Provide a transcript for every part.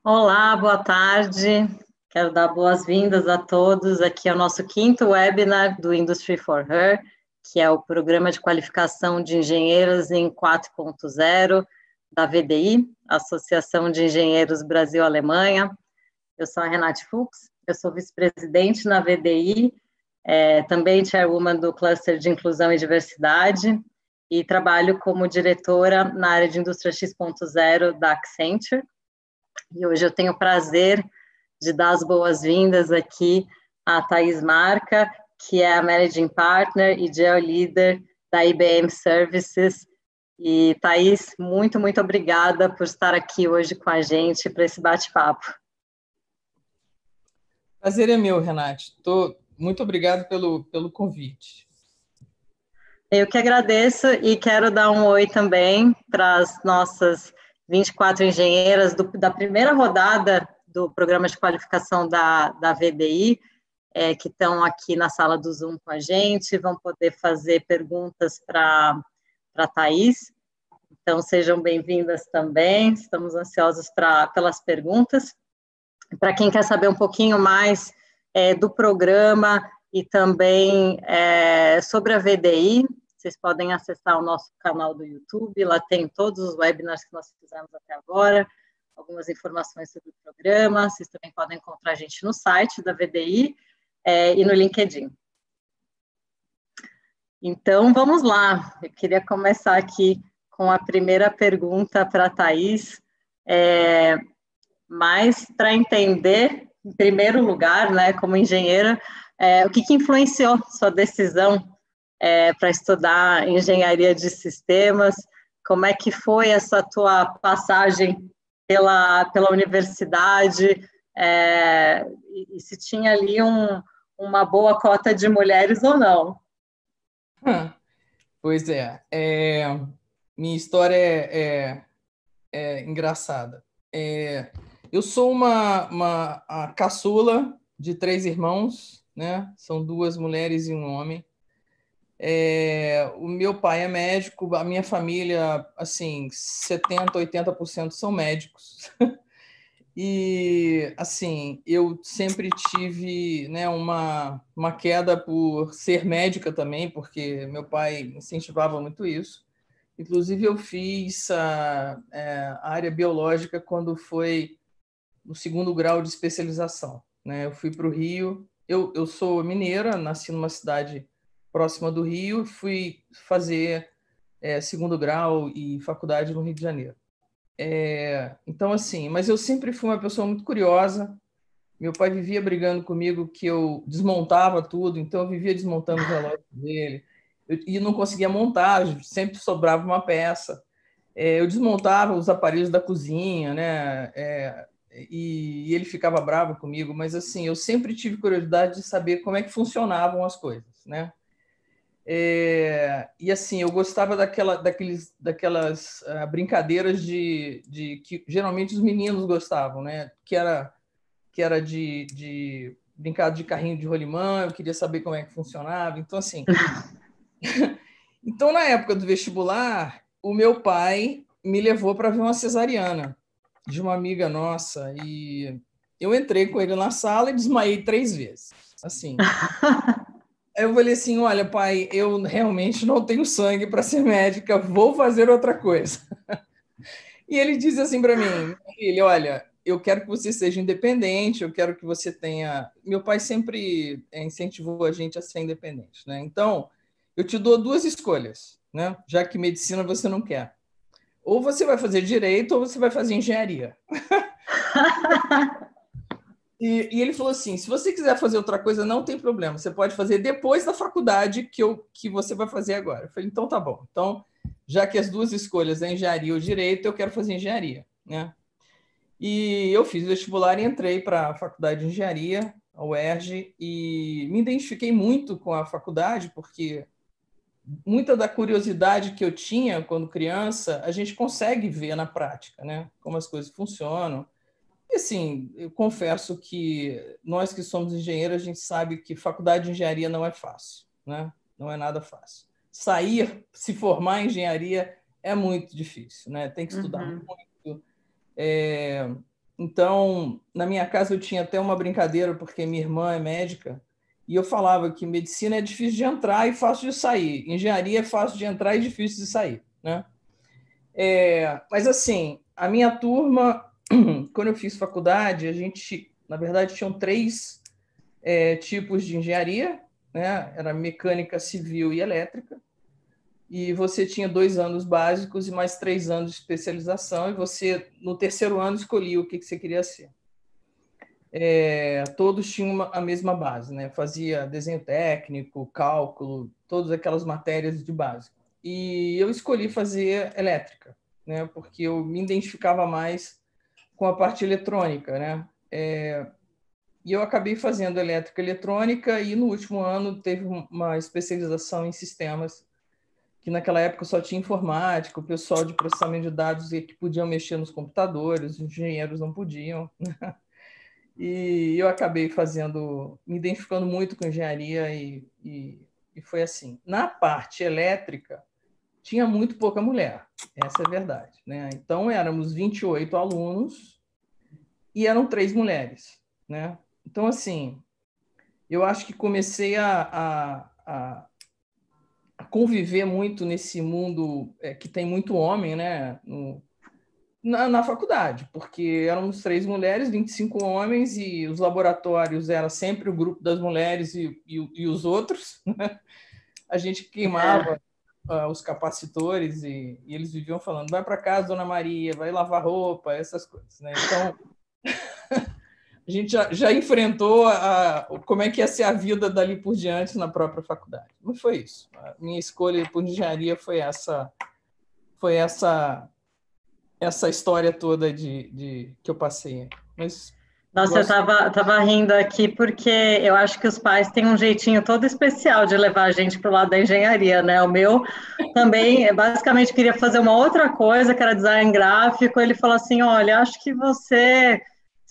Olá, boa tarde. Quero dar boas-vindas a todos. Aqui é o nosso quinto webinar do Industry for Her, que é o Programa de Qualificação de Engenheiros em 4.0 da VDI, Associação de Engenheiros Brasil-Alemanha. Eu sou a Renate Fuchs, eu sou vice-presidente na VDI, também chairwoman do Cluster de Inclusão e Diversidade, e trabalho como diretora na área de Indústria X.0 da Accenture. E hoje eu tenho o prazer de dar as boas-vindas aqui à Thaís Marca, que é a Managing Partner e Geo Leader da IBM Services. E, Thaís, muito obrigada por estar aqui hoje com a gente para esse bate-papo. Prazer é meu, Renate. Muito obrigado pelo convite. Eu que agradeço e quero dar um oi também para as nossas 24 engenheiras da primeira rodada do programa de qualificação da VDI, que estão aqui na sala do Zoom com a gente, vão poder fazer perguntas para a Thaís. Então, sejam bem-vindas também, estamos ansiosos pelas perguntas. Para quem quer saber um pouquinho mais do programa e também sobre a VDI, vocês podem acessar o nosso canal do YouTube, lá tem todos os webinars que nós fizemos até agora, algumas informações sobre o programa, vocês também podem encontrar a gente no site da VDI e no LinkedIn. Então, vamos lá, eu queria começar aqui com a primeira pergunta para a Thaís, mas para entender, em primeiro lugar, né, como engenheira, o que influenciou sua decisão para estudar engenharia de sistemas? Como é que foi essa tua passagem pela universidade? E se tinha ali uma boa cota de mulheres ou não? Pois minha história é engraçada. Eu sou a caçula de 3 irmãos, né? São 2 mulheres e um homem. O meu pai é médico, a minha família, assim, 70%, 80% são médicos. E, assim, eu sempre tive, né, uma queda por ser médica também, porque meu pai incentivava muito isso. Inclusive, eu fiz a área biológica quando foi no 2º grau de especialização, né? Eu fui para o Rio. Eu sou mineira, nasci numa cidade próxima do Rio, fui fazer 2º grau e faculdade no Rio de Janeiro. Então, assim, mas eu sempre fui uma pessoa muito curiosa. Meu pai vivia brigando comigo que eu desmontava tudo, então eu vivia desmontando os relógios dele. E não conseguia montar, sempre sobrava uma peça. Eu desmontava os aparelhos da cozinha, né? E ele ficava bravo comigo, mas assim, eu sempre tive curiosidade de saber como é que funcionavam as coisas, né? E assim, eu gostava daquelas brincadeiras que geralmente os meninos gostavam, né? Que era de brincar de carrinho de rolimã, eu queria saber como é que funcionava. Então, assim, então na época do vestibular, o meu pai me levou para ver uma cesariana de uma amiga nossa e eu entrei com ele na sala e desmaiei 3 vezes. Assim, eu falei assim, olha, pai, eu realmente não tenho sangue para ser médica, vou fazer outra coisa. E ele disse assim para mim, filho, olha, eu quero que você seja independente, eu quero que você tenha... Meu pai sempre incentivou a gente a ser independente, né? Então, eu te dou 2 escolhas, né? Já que medicina você não quer. Ou você vai fazer direito ou você vai fazer engenharia. E ele falou assim, se você quiser fazer outra coisa, não tem problema, você pode fazer depois da faculdade que você vai fazer agora. Eu falei, então tá bom. Então, já que as 2 escolhas é engenharia ou direito, eu quero fazer engenharia, né? E eu fiz vestibular e entrei para a faculdade de engenharia, a UERJ, e me identifiquei muito com a faculdade, porque muita da curiosidade que eu tinha quando criança, a gente consegue ver na prática, né? Como as coisas funcionam. E assim, eu confesso que nós que somos engenheiros, a gente sabe que faculdade de engenharia não é fácil, né? Não é nada fácil. Sair, se formar em engenharia é muito difícil, né? Tem que estudar muito. Então, na minha casa eu tinha até uma brincadeira, porque minha irmã é médica, e eu falava que medicina é difícil de entrar e fácil de sair. Engenharia é fácil de entrar e difícil de sair, né? Mas, assim, a minha turma, quando eu fiz faculdade, a gente, na verdade, tinham três tipos de engenharia, né? Era mecânica, civil e elétrica. E você tinha 2 anos básicos e mais 3 anos de especialização, e você, no terceiro ano, escolhia o que você queria ser. Todos tinham a mesma base, né? Fazia desenho técnico, cálculo, todas aquelas matérias de básico. E eu escolhi fazer elétrica, né? Porque eu me identificava mais com a parte eletrônica, né? E eu acabei fazendo elétrica e eletrônica, e no último ano teve uma especialização em sistemas, que naquela época só tinha informática, o pessoal de processamento de dados que podiam mexer nos computadores, os engenheiros não podiam. E eu acabei me identificando muito com engenharia, e foi assim. Na parte elétrica, tinha muito pouca mulher, essa é a verdade, né? Então, éramos 28 alunos e eram 3 mulheres, né? Então, assim, eu acho que comecei a conviver muito nesse mundo que tem muito homem, né? Na faculdade, porque éramos 3 mulheres, 25 homens, e os laboratórios era sempre o grupo das mulheres e os outros. Né? A gente queimava os capacitores, e eles viviam falando: vai para casa, Dona Maria, vai lavar roupa, essas coisas. Né? Então, a gente já enfrentou como é que ia ser a vida dali por diante na própria faculdade. Mas foi isso. A minha escolha por engenharia foi essa história toda que eu passei. Mas Nossa, eu gosto. tava rindo aqui porque eu acho que os pais têm um jeitinho todo especial de levar a gente para o lado da engenharia, né? O meu também, basicamente, queria fazer uma outra coisa, que era design gráfico. Ele falou assim: olha, acho que você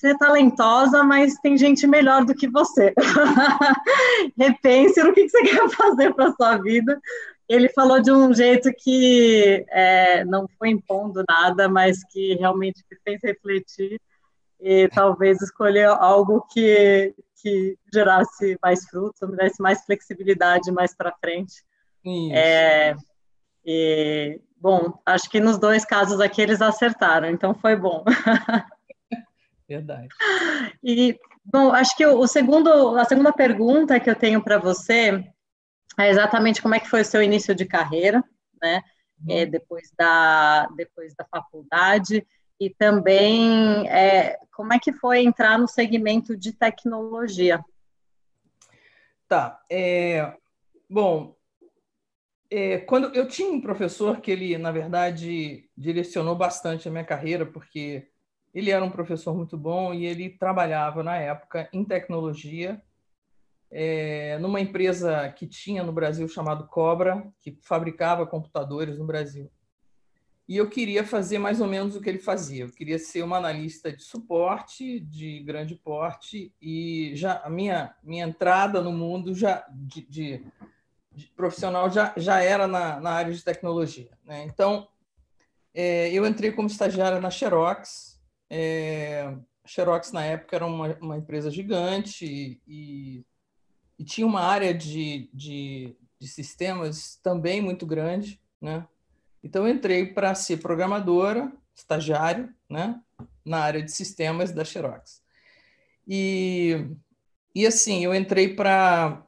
é talentosa, mas tem gente melhor do que você. Repense no que você quer fazer para sua vida. Ele falou de um jeito que não foi impondo nada, mas que realmente me fez refletir e talvez escolher algo que gerasse mais frutos, me desse mais flexibilidade mais para frente. Isso, Bom, acho que nos dois casos aqui eles acertaram, então foi bom. verdade. E, bom, acho que a segunda pergunta que eu tenho para você é exatamente como é que foi o seu início de carreira, né? Depois da faculdade, e também como é que foi entrar no segmento de tecnologia. Tá. Bom, quando eu tinha um professor que ele, na verdade, direcionou bastante a minha carreira, porque ele era um professor muito bom e ele trabalhava, na época, em tecnologia, numa empresa que tinha no Brasil chamado Cobra, que fabricava computadores no Brasil. E eu queria fazer mais ou menos o que ele fazia. Eu queria ser uma analista de suporte de grande porte, e já a minha entrada no mundo de profissional já era na área de tecnologia. Né? Então, eu entrei como estagiária na Xerox. A Xerox, na época, era uma empresa gigante, e tinha uma área de sistemas também muito grande, né? Então, eu entrei para ser programadora, estagiário, né? Na área de sistemas da Xerox. E assim, eu entrei para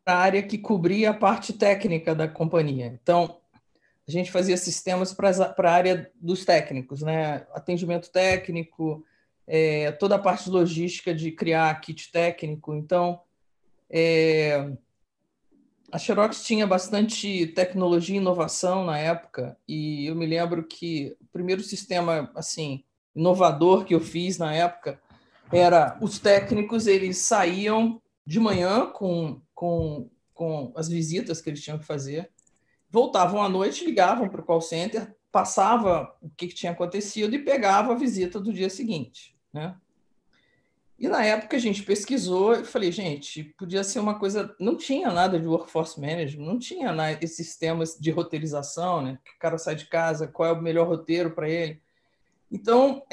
a área que cobria a parte técnica da companhia. Então, a gente fazia sistemas para a área dos técnicos, né? Atendimento técnico, toda a parte logística de criar kit técnico. Então, a Xerox tinha bastante tecnologia e inovação na época, e eu me lembro que o primeiro sistema assim inovador que eu fiz na época era os técnicos, eles saíam de manhã com as visitas que eles tinham que fazer, voltavam à noite, ligavam para o call center, passava o que tinha acontecido e pegava a visita do dia seguinte, né? E na época a gente pesquisou e falei, gente, podia ser uma coisa. Não tinha nada de workforce management, não tinha esses sistemas de roteirização, né? Que o cara sai de casa, qual é o melhor roteiro para ele. Então,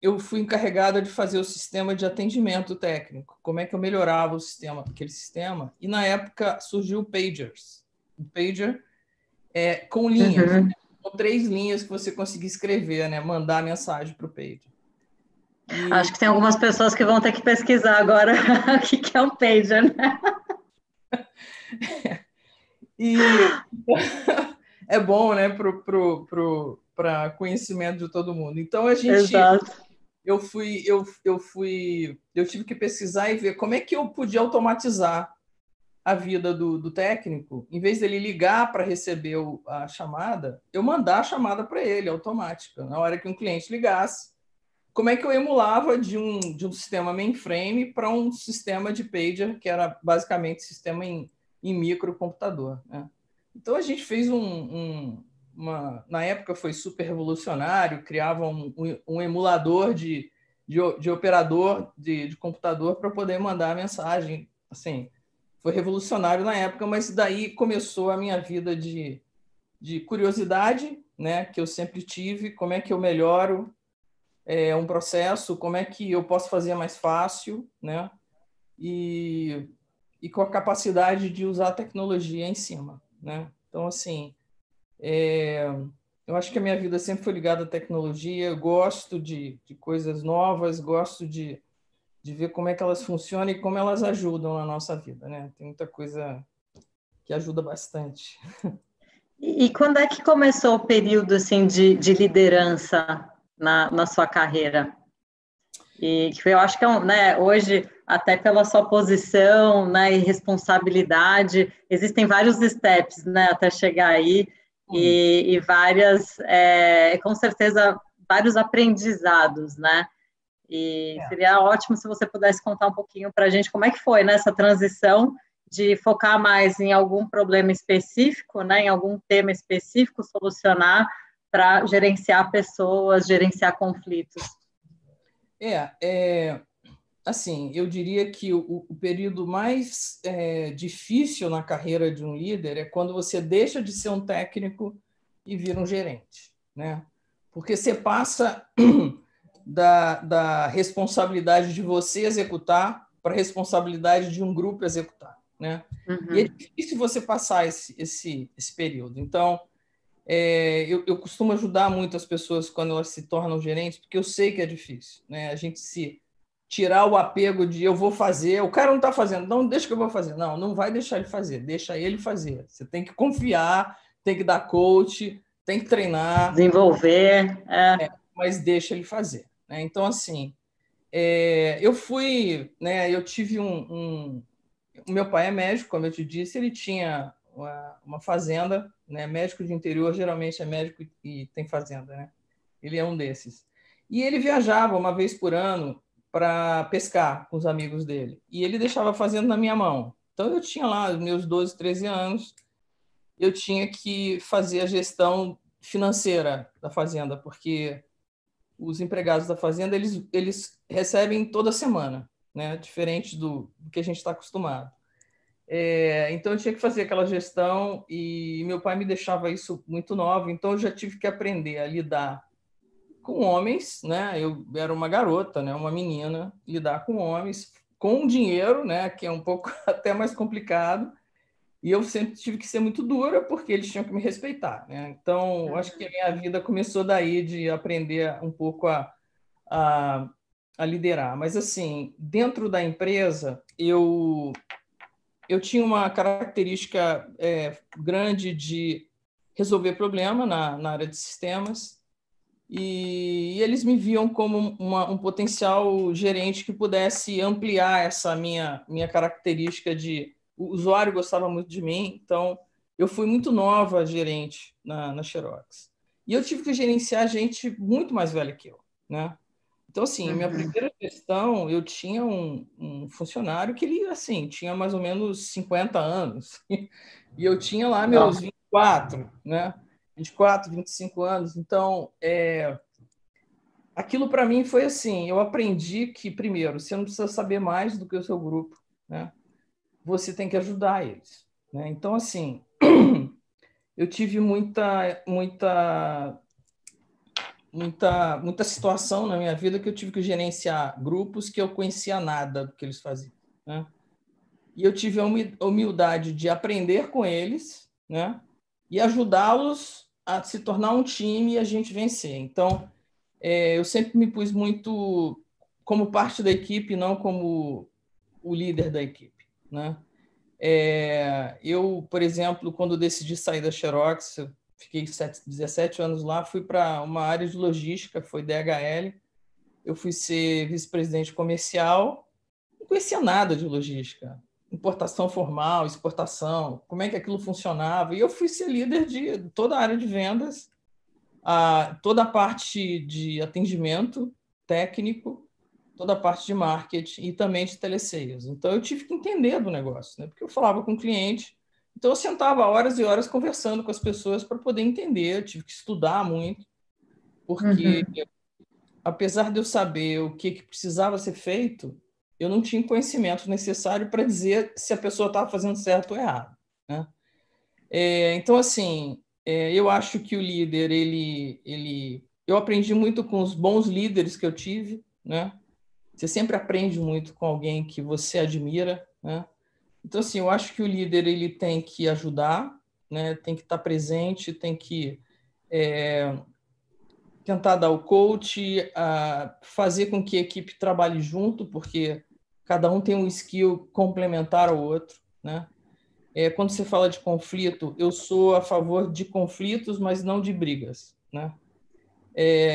eu fui encarregada de fazer o sistema de atendimento técnico, como é que eu melhorava o sistema, aquele sistema, e na época surgiu o Pagers. O Pager com linhas, Uhum. com 3 linhas que você conseguia escrever, né? Mandar mensagem para o Pager. Acho E, que tem algumas pessoas que vão ter que pesquisar agora o que é um pager, né? e é bom, né, para conhecimento de todo mundo. Então Exato. eu tive que pesquisar e ver como é que eu podia automatizar a vida do técnico, em vez dele ligar para receber a chamada, eu mandar a chamada para ele automática na hora que um cliente ligasse. Como é que eu emulava de um sistema mainframe para um sistema de pager, que era basicamente sistema em microcomputador, né? Então a gente fez na época foi super revolucionário, criava um emulador de operador de computador para poder mandar a mensagem. Assim, foi revolucionário na época, mas daí começou a minha vida de curiosidade, né, que eu sempre tive, como é que eu melhoro um processo, como é que eu posso fazer mais fácil, né, e com a capacidade de usar a tecnologia em cima, né? Então, assim, eu acho que a minha vida sempre foi ligada à tecnologia, eu gosto de coisas novas, gosto de ver como é que elas funcionam e como elas ajudam na nossa vida, né? Tem muita coisa que ajuda bastante. E quando é que começou o período assim de liderança na sua carreira? E que eu acho que né, hoje, até pela sua posição, né, e responsabilidade, existem vários steps, né, até chegar aí, e várias, com certeza, vários aprendizados, né? E seria ótimo se você pudesse contar um pouquinho para a gente como é que foi, né, essa transição de focar mais em algum problema específico, né, em algum tema específico, solucionar para gerenciar pessoas, gerenciar conflitos. Assim, eu diria que o período mais difícil na carreira de um líder é quando você deixa de ser um técnico e vira um gerente, né? Porque você passa da responsabilidade de você executar para a responsabilidade de um grupo executar, né? E é Uhum. difícil você passar esse período. Então, eu costumo ajudar muito as pessoas quando elas se tornam gerentes, porque eu sei que é difícil, né? A gente se tirar o apego de eu vou fazer, o cara não está fazendo, não, deixa que eu vou fazer. Não, não vai deixar ele fazer, deixa ele fazer. Você tem que confiar, tem que dar coach, tem que treinar, Desenvolver. mas deixa ele fazer, né? Então, assim, eu tive o meu pai é médico, como eu te disse, ele tinha uma fazenda, né? Médico de interior geralmente é médico e tem fazenda, né? Ele é um desses. E ele viajava uma vez por ano para pescar com os amigos dele. E ele deixava a fazenda na minha mão. Então eu tinha lá os meus 12, 13 anos, eu tinha que fazer a gestão financeira da fazenda, porque os empregados da fazenda eles recebem toda semana, né? Diferente do que a gente está acostumado. Então eu tinha que fazer aquela gestão e meu pai me deixava isso muito nova, então eu já tive que aprender a lidar com homens, né? Eu era uma garota, né? Uma menina, lidar com homens, com dinheiro, né? Que é um pouco até mais complicado. E eu sempre tive que ser muito dura porque eles tinham que me respeitar, né? Então, acho que a minha vida começou daí de aprender um pouco a, a liderar. Mas assim, dentro da empresa, eu tinha uma característica grande de resolver problema na área de sistemas e eles me viam como um potencial gerente que pudesse ampliar essa minha característica de o usuário gostava muito de mim, então eu fui muito nova gerente na Xerox. E eu tive que gerenciar gente muito mais velha que eu, né? Então, assim, minha primeira gestão, eu tinha um funcionário que ele, assim, tinha mais ou menos 50 anos. E eu tinha lá meus 24, né? 24, 25 anos. Então, aquilo para mim foi assim, eu aprendi que, primeiro, você não precisa saber mais do que o seu grupo, né? Você tem que ajudar eles, né? Então, assim, eu tive muita situação na minha vida que eu tive que gerenciar grupos que eu conhecia nada do que eles faziam, né? E eu tive a humildade de aprender com eles, né? E ajudá-los a se tornar um time e a gente vencer. Então, eu sempre me pus muito como parte da equipe, não como o líder da equipe, né? Eu, por exemplo, quando decidi sair da Xerox, eu fiquei 17 anos lá, fui para uma área de logística, foi DHL. Eu fui ser vice-presidente comercial, não conhecia nada de logística, importação formal, exportação, como é que aquilo funcionava. E eu fui ser líder de toda a área de vendas, toda a parte de atendimento técnico, toda a parte de marketing e também de telesales. Então, eu tive que entender do negócio, né? Porque eu falava com o cliente, então eu sentava horas e horas conversando com as pessoas para poder entender, eu tive que estudar muito, porque apesar de eu saber o que precisava ser feito, eu não tinha conhecimento necessário para dizer se a pessoa estava fazendo certo ou errado, né? Então, assim, eu acho que o líder, eu aprendi muito com os bons líderes que eu tive, né? Você sempre aprende muito com alguém que você admira, né? Então, assim, eu acho que o líder ele tem que ajudar, né? Tem que estar presente, tem que tentar dar o coach, fazer com que a equipe trabalhe junto, porque cada um tem um skill complementar ao outro, né? Quando você fala de conflito, eu sou a favor de conflitos, mas não de brigas, né?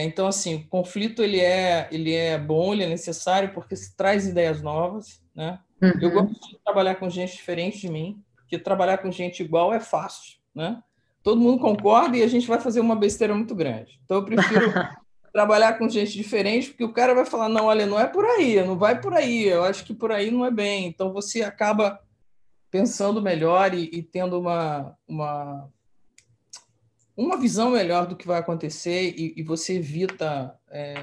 Então, assim, o conflito ele é bom, ele é necessário porque se traz ideias novas, né? Eu gosto de trabalhar com gente diferente de mim, porque trabalhar com gente igual é fácil, né? Todo mundo concorda e a gente vai fazer uma besteira muito grande. Então, eu prefiro trabalhar com gente diferente, porque o cara vai falar, não, olha, não é por aí, não vai por aí, eu acho que por aí não é bem. Então, você acaba pensando melhor e tendo uma visão melhor do que vai acontecer e você evita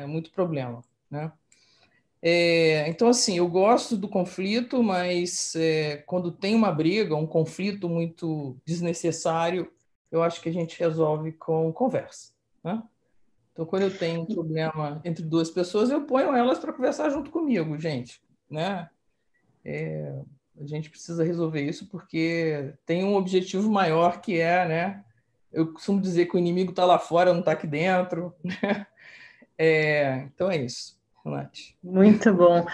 muito problema, né? Então, assim, eu gosto do conflito, mas quando tem uma briga, um conflito muito desnecessário, eu acho que a gente resolve com conversa, né? Então, quando eu tenho um problema entre duas pessoas, eu ponho elas para conversar junto comigo, gente, né? A gente precisa resolver isso porque tem um objetivo maior que né? Eu costumo dizer que o inimigo está lá fora, não está aqui dentro. Então é isso, Nath. Muito bom.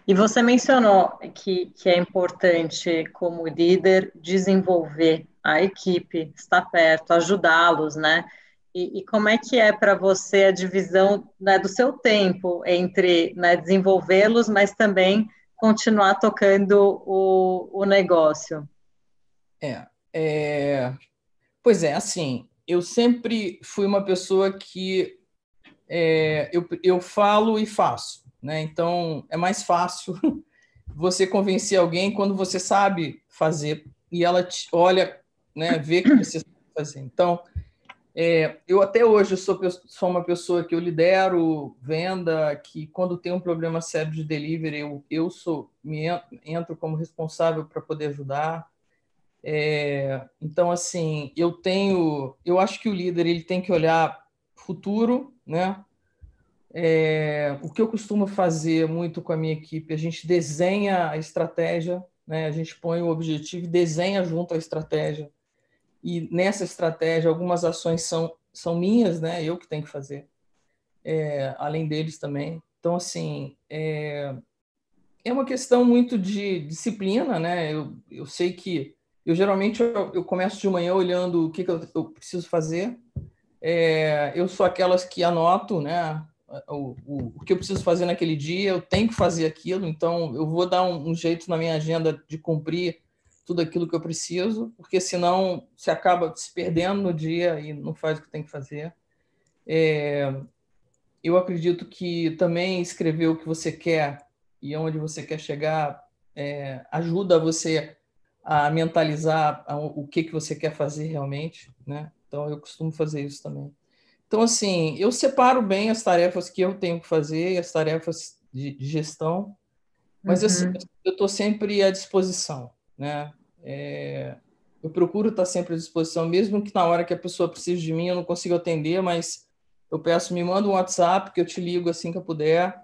E você mencionou que é importante, como líder, desenvolver a equipe, estar perto, ajudá-los, né? E como é que é para você a divisão, né, do seu tempo entre, né, desenvolvê-los, mas também continuar tocando o negócio? É, é, Pois é, assim, eu sempre fui uma pessoa que eu falo e faço, né? Então é mais fácil você convencer alguém quando você sabe fazer e ela te olha, né, vê que você sabe fazer. Então, eu até hoje sou uma pessoa que eu lidero venda, que quando tem um problema sério de delivery, entro como responsável para poder ajudar. Então, assim, eu acho que o líder ele tem que olhar futuro, né? O que eu costumo fazer muito com a minha equipe, a gente desenha a estratégia, né? A gente põe o objetivo e desenha junto a estratégia. E nessa estratégia, algumas ações são minhas, né? Eu que tenho que fazer, além deles também. Então, assim, é uma questão muito de disciplina, né? Eu sei que geralmente eu começo de manhã olhando o que eu preciso fazer. Eu sou aquelas que anoto, né? O que eu preciso fazer naquele dia, eu tenho que fazer aquilo, então eu vou dar um jeito na minha agenda de cumprir tudo aquilo que eu preciso, porque senão você acaba se perdendo no dia e não faz o que tem que fazer. Eu acredito que também escrever o que você quer e onde você quer chegar ajuda você a mentalizar o que você quer fazer realmente, né? Então, eu costumo fazer isso também. Então, assim, eu separo bem as tarefas que eu tenho que fazer e as tarefas de gestão, mas assim, eu estou sempre à disposição, né? Eu procuro estar sempre à disposição, mesmo que na hora que a pessoa precise de mim eu não consiga atender, mas eu peço, me manda um WhatsApp que eu te ligo assim que eu puder,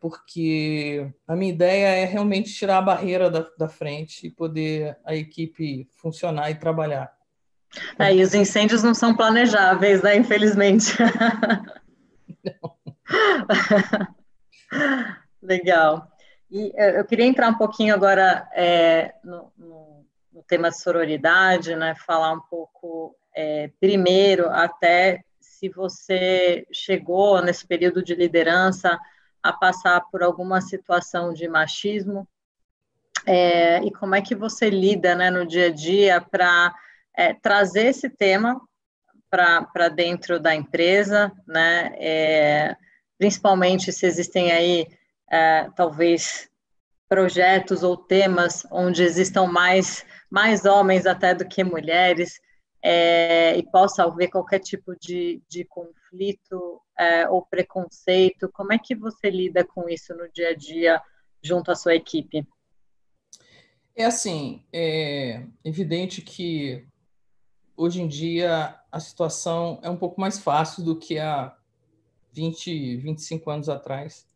porque a minha ideia é realmente tirar a barreira da frente e poder a equipe funcionar e trabalhar. E os incêndios não são planejáveis, né? Infelizmente. Legal. E eu queria entrar um pouquinho agora no tema de sororidade, né? Falar um pouco, primeiro, até se você chegou nesse período de liderança a passar por alguma situação de machismo, e como é que você lida, né, no dia a dia para trazer esse tema para dentro da empresa, né? Principalmente se existem aí, talvez, projetos ou temas onde existam mais homens até do que mulheres, e possa haver qualquer tipo de conflito ou preconceito. Como é que você lida com isso no dia a dia junto à sua equipe? É assim, é evidente que hoje em dia a situação é um pouco mais fácil do que há 25 anos atrás.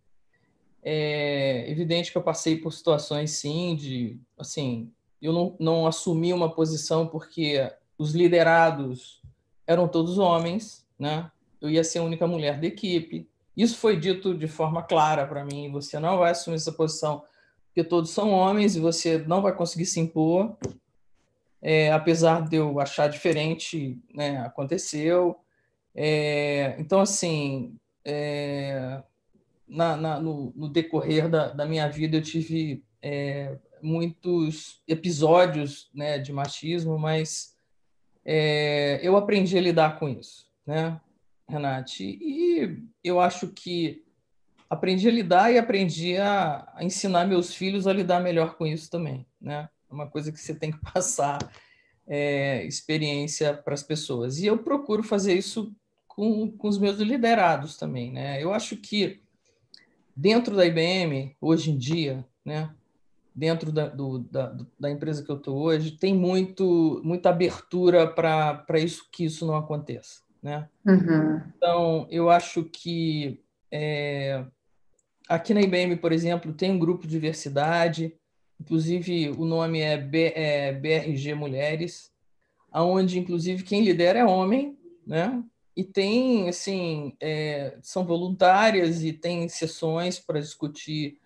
É evidente que eu passei por situações, sim, assim, eu não assumi uma posição porque os liderados eram todos homens, né? Eu ia ser a única mulher da equipe. Isso foi dito de forma clara para mim. Você não vai assumir essa posição porque todos são homens e você não vai conseguir se impor. Apesar de eu achar diferente, né? Aconteceu. Então, assim, no decorrer da minha vida eu tive muitos episódios, né, de machismo, mas eu aprendi a lidar com isso, né, Renate? E eu acho que aprendi a lidar e aprendi a ensinar meus filhos a lidar melhor com isso também, né? É uma coisa que você tem que passar experiência para as pessoas. E eu procuro fazer isso com os meus liderados também, né? Eu acho que dentro da IBM, hoje em dia, né, dentro da empresa que eu estou hoje, tem muita abertura para que isso não aconteça. Né? Uhum. Então, eu acho que aqui na IBM, por exemplo, tem um grupo de diversidade, inclusive o nome é BRG Mulheres, onde, inclusive, quem lidera é homem, né? E tem, assim, são voluntárias e tem sessões para discutir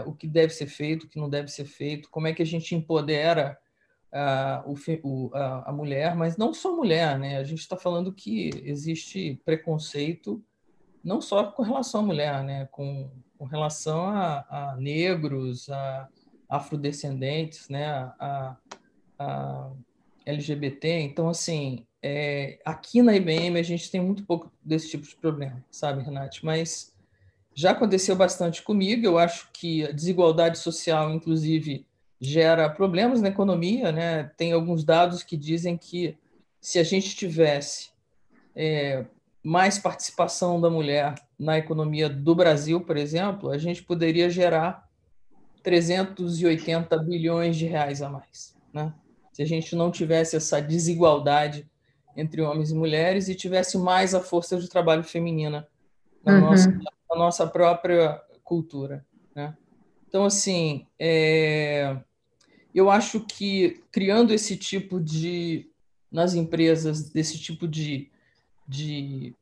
o que deve ser feito, o que não deve ser feito, como é que a gente empodera a mulher, mas não só a mulher, né? A gente está falando que existe preconceito não só com relação à mulher, né? Com relação a negros, a afrodescendentes, né? A LGBT. Então, assim, aqui na IBM a gente tem muito pouco desse tipo de problema, sabe, Renate? Mas já aconteceu bastante comigo. Eu acho que a desigualdade social, inclusive, gera problemas na economia, né? Tem alguns dados que dizem que se a gente tivesse mais participação da mulher na economia do Brasil, por exemplo, a gente poderia gerar 380 bilhões de reais a mais, né? Se a gente não tivesse essa desigualdade entre homens e mulheres e tivesse mais a força de trabalho feminina na nossa própria cultura, né? Então, assim, eu acho que criando esse tipo nas empresas, desse tipo de, de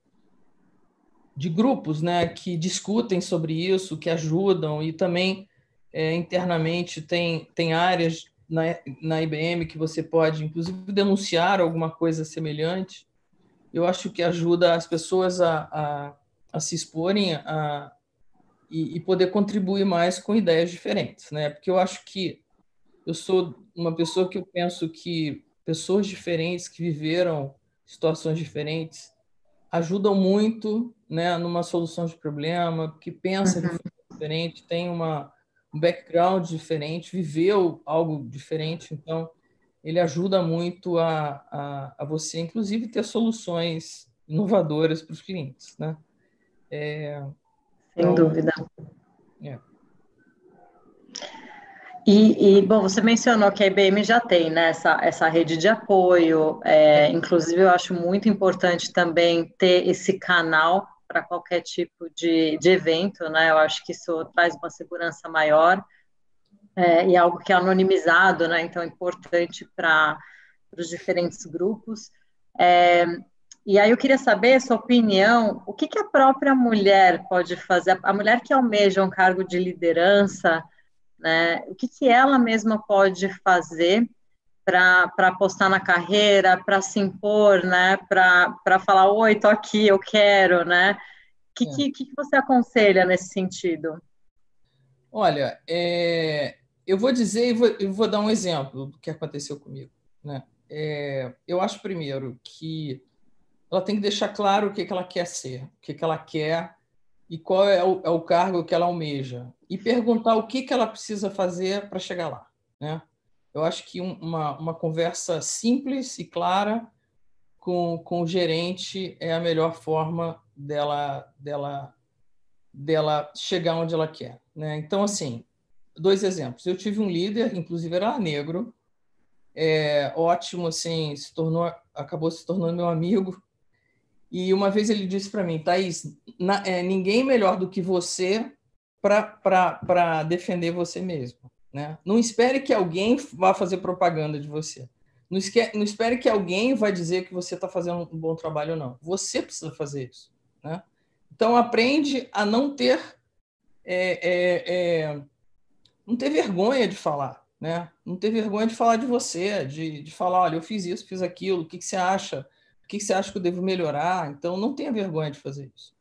grupos, né, que discutem sobre isso, que ajudam e também internamente tem áreas na IBM que você pode, inclusive, denunciar alguma coisa semelhante. Eu acho que ajuda as pessoas a se exporem e poder contribuir mais com ideias diferentes, né? Porque eu acho que eu sou uma pessoa que eu penso que pessoas diferentes que viveram situações diferentes ajudam muito, né, numa solução de problema, que pensa de forma diferente, tem um background diferente, viveu algo diferente, então ele ajuda muito a você, inclusive, ter soluções inovadoras para os clientes, né? Sem Então, dúvida. é. Bom, você mencionou que a IBM já tem, né, essa rede de apoio, inclusive eu acho muito importante também ter esse canal para qualquer tipo de evento, né, eu acho que isso traz uma segurança maior, e algo que é anonimizado, né, então é importante para os diferentes grupos. É, e aí eu queria saber a sua opinião, o que que a própria mulher pode fazer, a mulher que almeja um cargo de liderança, né? O que que ela mesma pode fazer para apostar na carreira, para se impor, né? Para falar, oi, tô aqui, eu quero, né? O que você aconselha nesse sentido? Olha, eu vou dizer e vou dar um exemplo do que aconteceu comigo, né? Eu acho, primeiro, que ela tem que deixar claro o que que ela quer ser, o que que ela quer e qual é o cargo que ela almeja. E perguntar o que que ela precisa fazer para chegar lá, né? Eu acho que uma conversa simples e clara com o gerente é a melhor forma dela chegar onde ela quer, né? Então, assim, dois exemplos. Eu tive um líder, inclusive era negro, ótimo, assim, acabou se tornando meu amigo. E uma vez ele disse para mim, Thaís, ninguém melhor do que você para defender você mesmo, né? Não espere que alguém vá fazer propaganda de você. Não espere que alguém vai dizer que você está fazendo um bom trabalho ou não. Você precisa fazer isso, né? Então aprende a não ter vergonha de falar, né? Não ter vergonha de falar de você, de falar, olha, eu fiz isso, fiz aquilo, o que que você acha? O que que você acha que eu devo melhorar? Então, não tenha vergonha de fazer isso.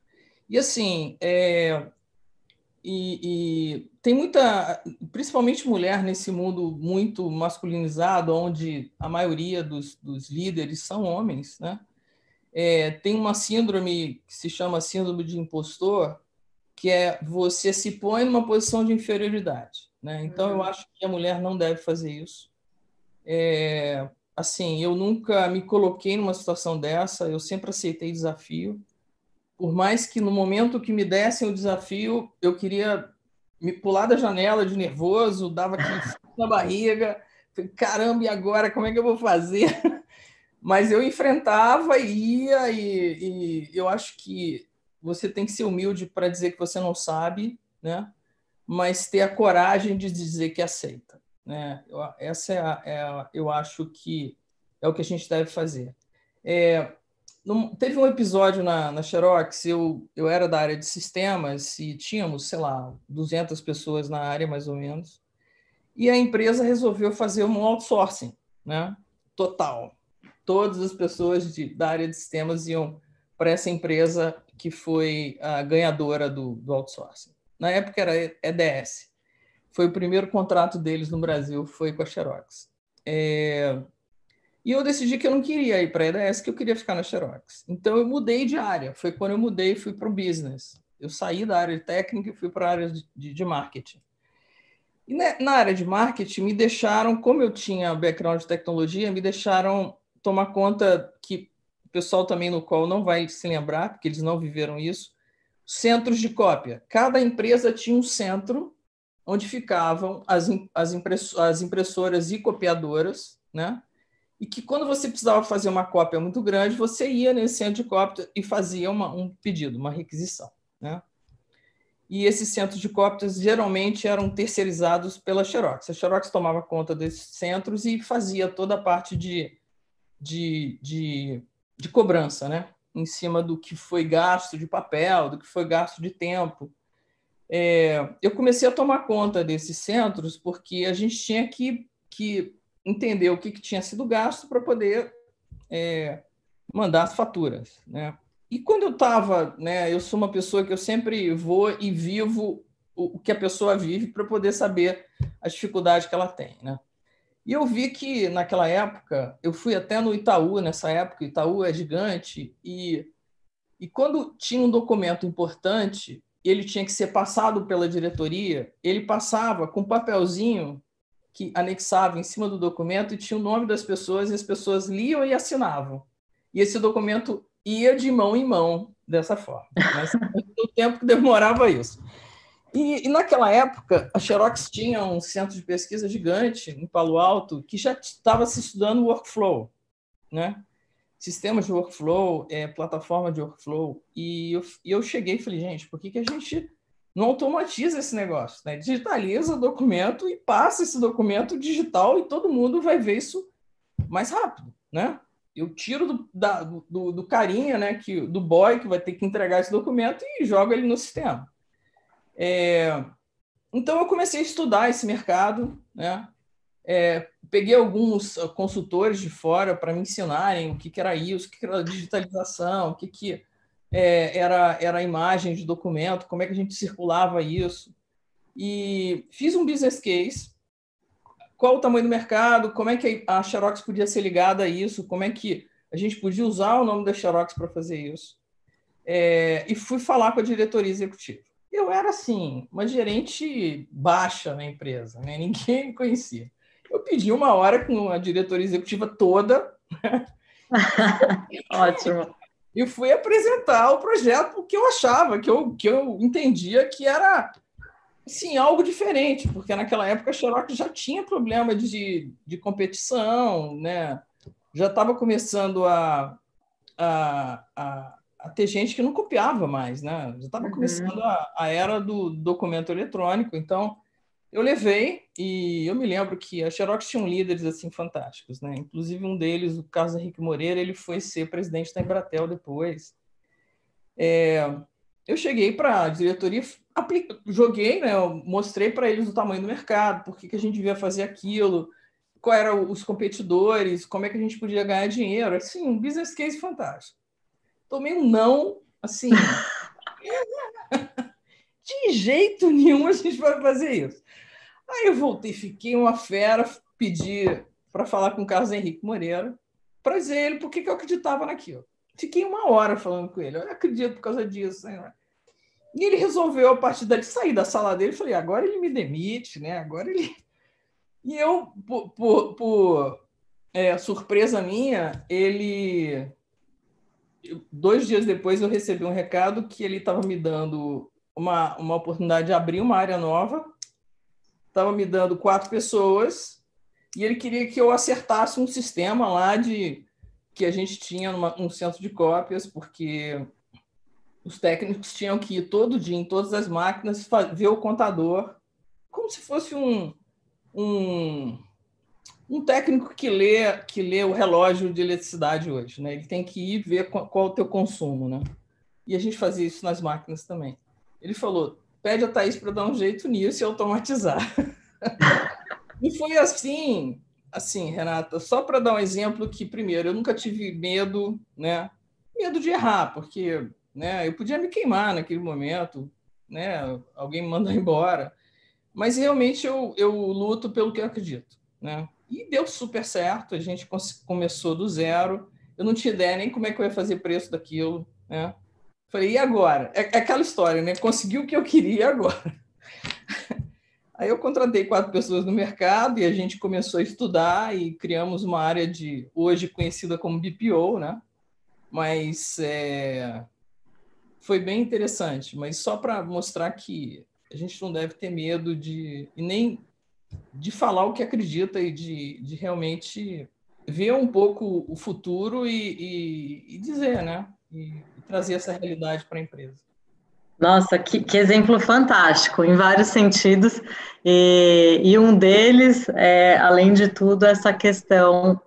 E assim, tem muita, principalmente mulher nesse mundo muito masculinizado, onde a maioria dos líderes são homens, né? Tem uma síndrome que se chama síndrome de impostor, que é você se põe numa posição de inferioridade, né? Então eu acho que a mulher não deve fazer isso. Assim, eu nunca me coloquei numa situação dessa, eu sempre aceitei desafio, por mais que no momento que me dessem o desafio, eu queria me pular da janela de nervoso, dava aquele frio na barriga, falei, caramba, e agora como é que eu vou fazer? Mas eu enfrentava e ia, e eu acho que você tem que ser humilde para dizer que você não sabe, né? Mas ter a coragem de dizer que aceita, né? Essa eu acho que é o que a gente deve fazer. Teve um episódio na Xerox, eu era da área de sistemas e tínhamos, sei lá, 200 pessoas na área, mais ou menos, e a empresa resolveu fazer um outsourcing, né? Total. Todas as pessoas da área de sistemas iam para essa empresa que foi a ganhadora do outsourcing. Na época era EDS. Foi o primeiro contrato deles no Brasil, foi com a Xerox. E eu decidi que eu não queria ir para a EDS, que eu queria ficar na Xerox. Então eu mudei de área. Foi quando eu mudei e fui para o business. Eu saí da área de técnica e fui para a área de marketing. E na área de marketing, me deixaram, como eu tinha background de tecnologia, me deixaram tomar conta que o pessoal também no qual não vai se lembrar, porque eles não viveram isso, centros de cópia. Cada empresa tinha um centro onde ficavam as impressoras e copiadoras, né? E que quando você precisava fazer uma cópia muito grande, você ia nesse centro de cópia e fazia um pedido, uma requisição, né? E esses centros de cópias geralmente eram terceirizados pela Xerox. A Xerox tomava conta desses centros e fazia toda a parte de cobrança, né? Em cima do que foi gasto de papel, do que foi gasto de tempo. Eu comecei a tomar conta desses centros porque a gente tinha que entender o que tinha sido gasto para poder mandar as faturas, né? E quando eu estava, né, eu sou uma pessoa que eu sempre vou e vivo o que a pessoa vive para poder saber as dificuldades que ela tem, né? E eu vi que naquela época, eu fui até no Itaú nessa época, o Itaú é gigante, e quando tinha um documento importante, ele tinha que ser passado pela diretoria, ele passava com um papelzinho que anexava em cima do documento e tinha o nome das pessoas, e as pessoas liam e assinavam. E esse documento ia de mão em mão dessa forma. Mas o tempo que demorava isso. E naquela época, a Xerox tinha um centro de pesquisa gigante em Palo Alto que já estava se estudando workflow, né? Sistemas de workflow, plataforma de workflow. E eu cheguei e falei, gente, por que a gente não automatiza esse negócio? Né? Digitaliza o documento e passa esse documento digital e todo mundo vai ver isso mais rápido, né? Eu tiro do carinha, né, do boy que vai ter que entregar esse documento e jogo ele no sistema. Então, eu comecei a estudar esse mercado, né? Peguei alguns consultores de fora para me ensinarem o que era isso, o que era digitalização, o que era a imagem de documento, como é que a gente circulava isso. E fiz um business case, qual o tamanho do mercado, como é que a Xerox podia ser ligada a isso, como é que a gente podia usar o nome da Xerox para fazer isso. E fui falar com a diretoria executiva. Eu era, assim, uma gerente baixa na empresa, né? Ninguém me conhecia. Eu pedi uma hora com a diretoria executiva toda. Ótimo. E fui apresentar o projeto que eu achava, que eu entendia que era, assim, algo diferente, porque naquela época a Xerox já tinha problema de competição, né? Já estava começando a ter gente que não copiava mais, né? Já estava começando a era do documento eletrônico, então eu levei e eu me lembro que a Xerox tinha líderes assim fantásticos, né? Inclusive um deles, o Carlos Henrique Moreira, ele foi ser presidente da Embratel depois. Eu cheguei para a diretoria, joguei, né? Eu mostrei para eles o tamanho do mercado, por que a gente devia fazer aquilo, quais eram os competidores, como é que a gente podia ganhar dinheiro. Assim, um business case fantástico. Tomei um não, assim, de jeito nenhum a gente vai fazer isso. Aí eu voltei, fiquei uma fera, pedi para falar com o Carlos Henrique Moreira, para dizer ele por que eu acreditava naquilo. Fiquei uma hora falando com ele, eu acredito por causa disso. Né? E ele resolveu, a partir dali, sair da sala dele, falei, agora ele me demite, né? Agora ele... E eu, por surpresa minha, 2 dias depois eu recebi um recado que ele estava me dando uma oportunidade de abrir uma área nova, estava me dando 4 pessoas e ele queria que eu acertasse um sistema lá que a gente tinha um centro de cópias, porque os técnicos tinham que ir todo dia em todas as máquinas ver o contador, como se fosse um técnico que lê o relógio de eletricidade hoje, né? Ele tem que ir ver qual o teu consumo, né? E a gente fazia isso nas máquinas também. Ele falou, pede a Thaís para dar um jeito nisso e automatizar. E foi assim, Renata, só para dar um exemplo que, primeiro, eu nunca tive medo, né? Medo de errar, porque, né, eu podia me queimar naquele momento, né? Alguém me mandar embora. Mas realmente eu luto pelo que eu acredito, né? E deu super certo, a gente começou do zero, eu não tinha ideia nem como é que eu ia fazer preço daquilo, né? Falei, e agora? É aquela história, né? Consegui o que eu queria, e agora? Aí eu contratei 4 pessoas no mercado e a gente começou a estudar e criamos uma área hoje conhecida como BPO, né? Mas foi bem interessante, mas só para mostrar que a gente não deve ter medo e nem de falar o que acredita e de realmente ver um pouco o futuro e dizer, né? E trazer essa realidade para a empresa. Nossa, que exemplo fantástico, em vários sentidos, e um deles é, além de tudo, essa questão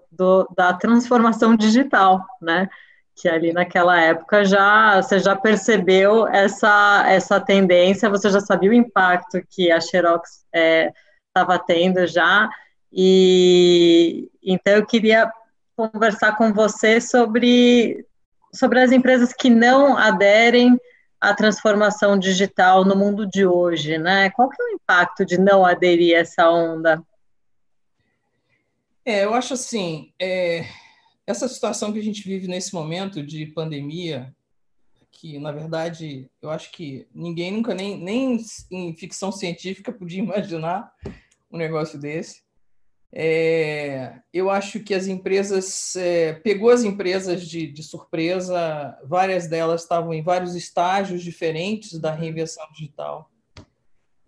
da transformação digital, né? Que ali naquela época você já percebeu essa tendência, você já sabia o impacto que a Xerox estava tendo já, e então eu queria conversar com você sobre as empresas que não aderem a transformação digital no mundo de hoje, né? Qual que é o impacto de não aderir a essa onda? Eu acho assim, essa situação que a gente vive nesse momento de pandemia, que, na verdade, eu acho que ninguém nunca, nem em ficção científica, podia imaginar um negócio desse. Eu acho que as empresas, pegou as empresas de surpresa, várias delas estavam em vários estágios diferentes da reinvenção digital.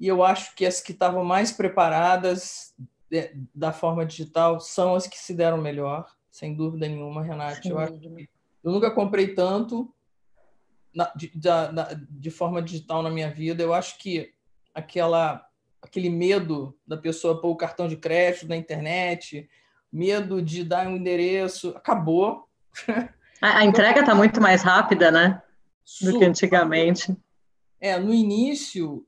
e eu acho que as que estavam mais preparadas da forma digital são as que se deram melhor, sem dúvida nenhuma, Renate. Eu acho que eu nunca comprei tanto de forma digital na minha vida. Eu acho que aquele medo da pessoa pôr o cartão de crédito na internet, medo de dar um endereço, acabou. A entrega está muito mais rápida, né? Do que antigamente. No início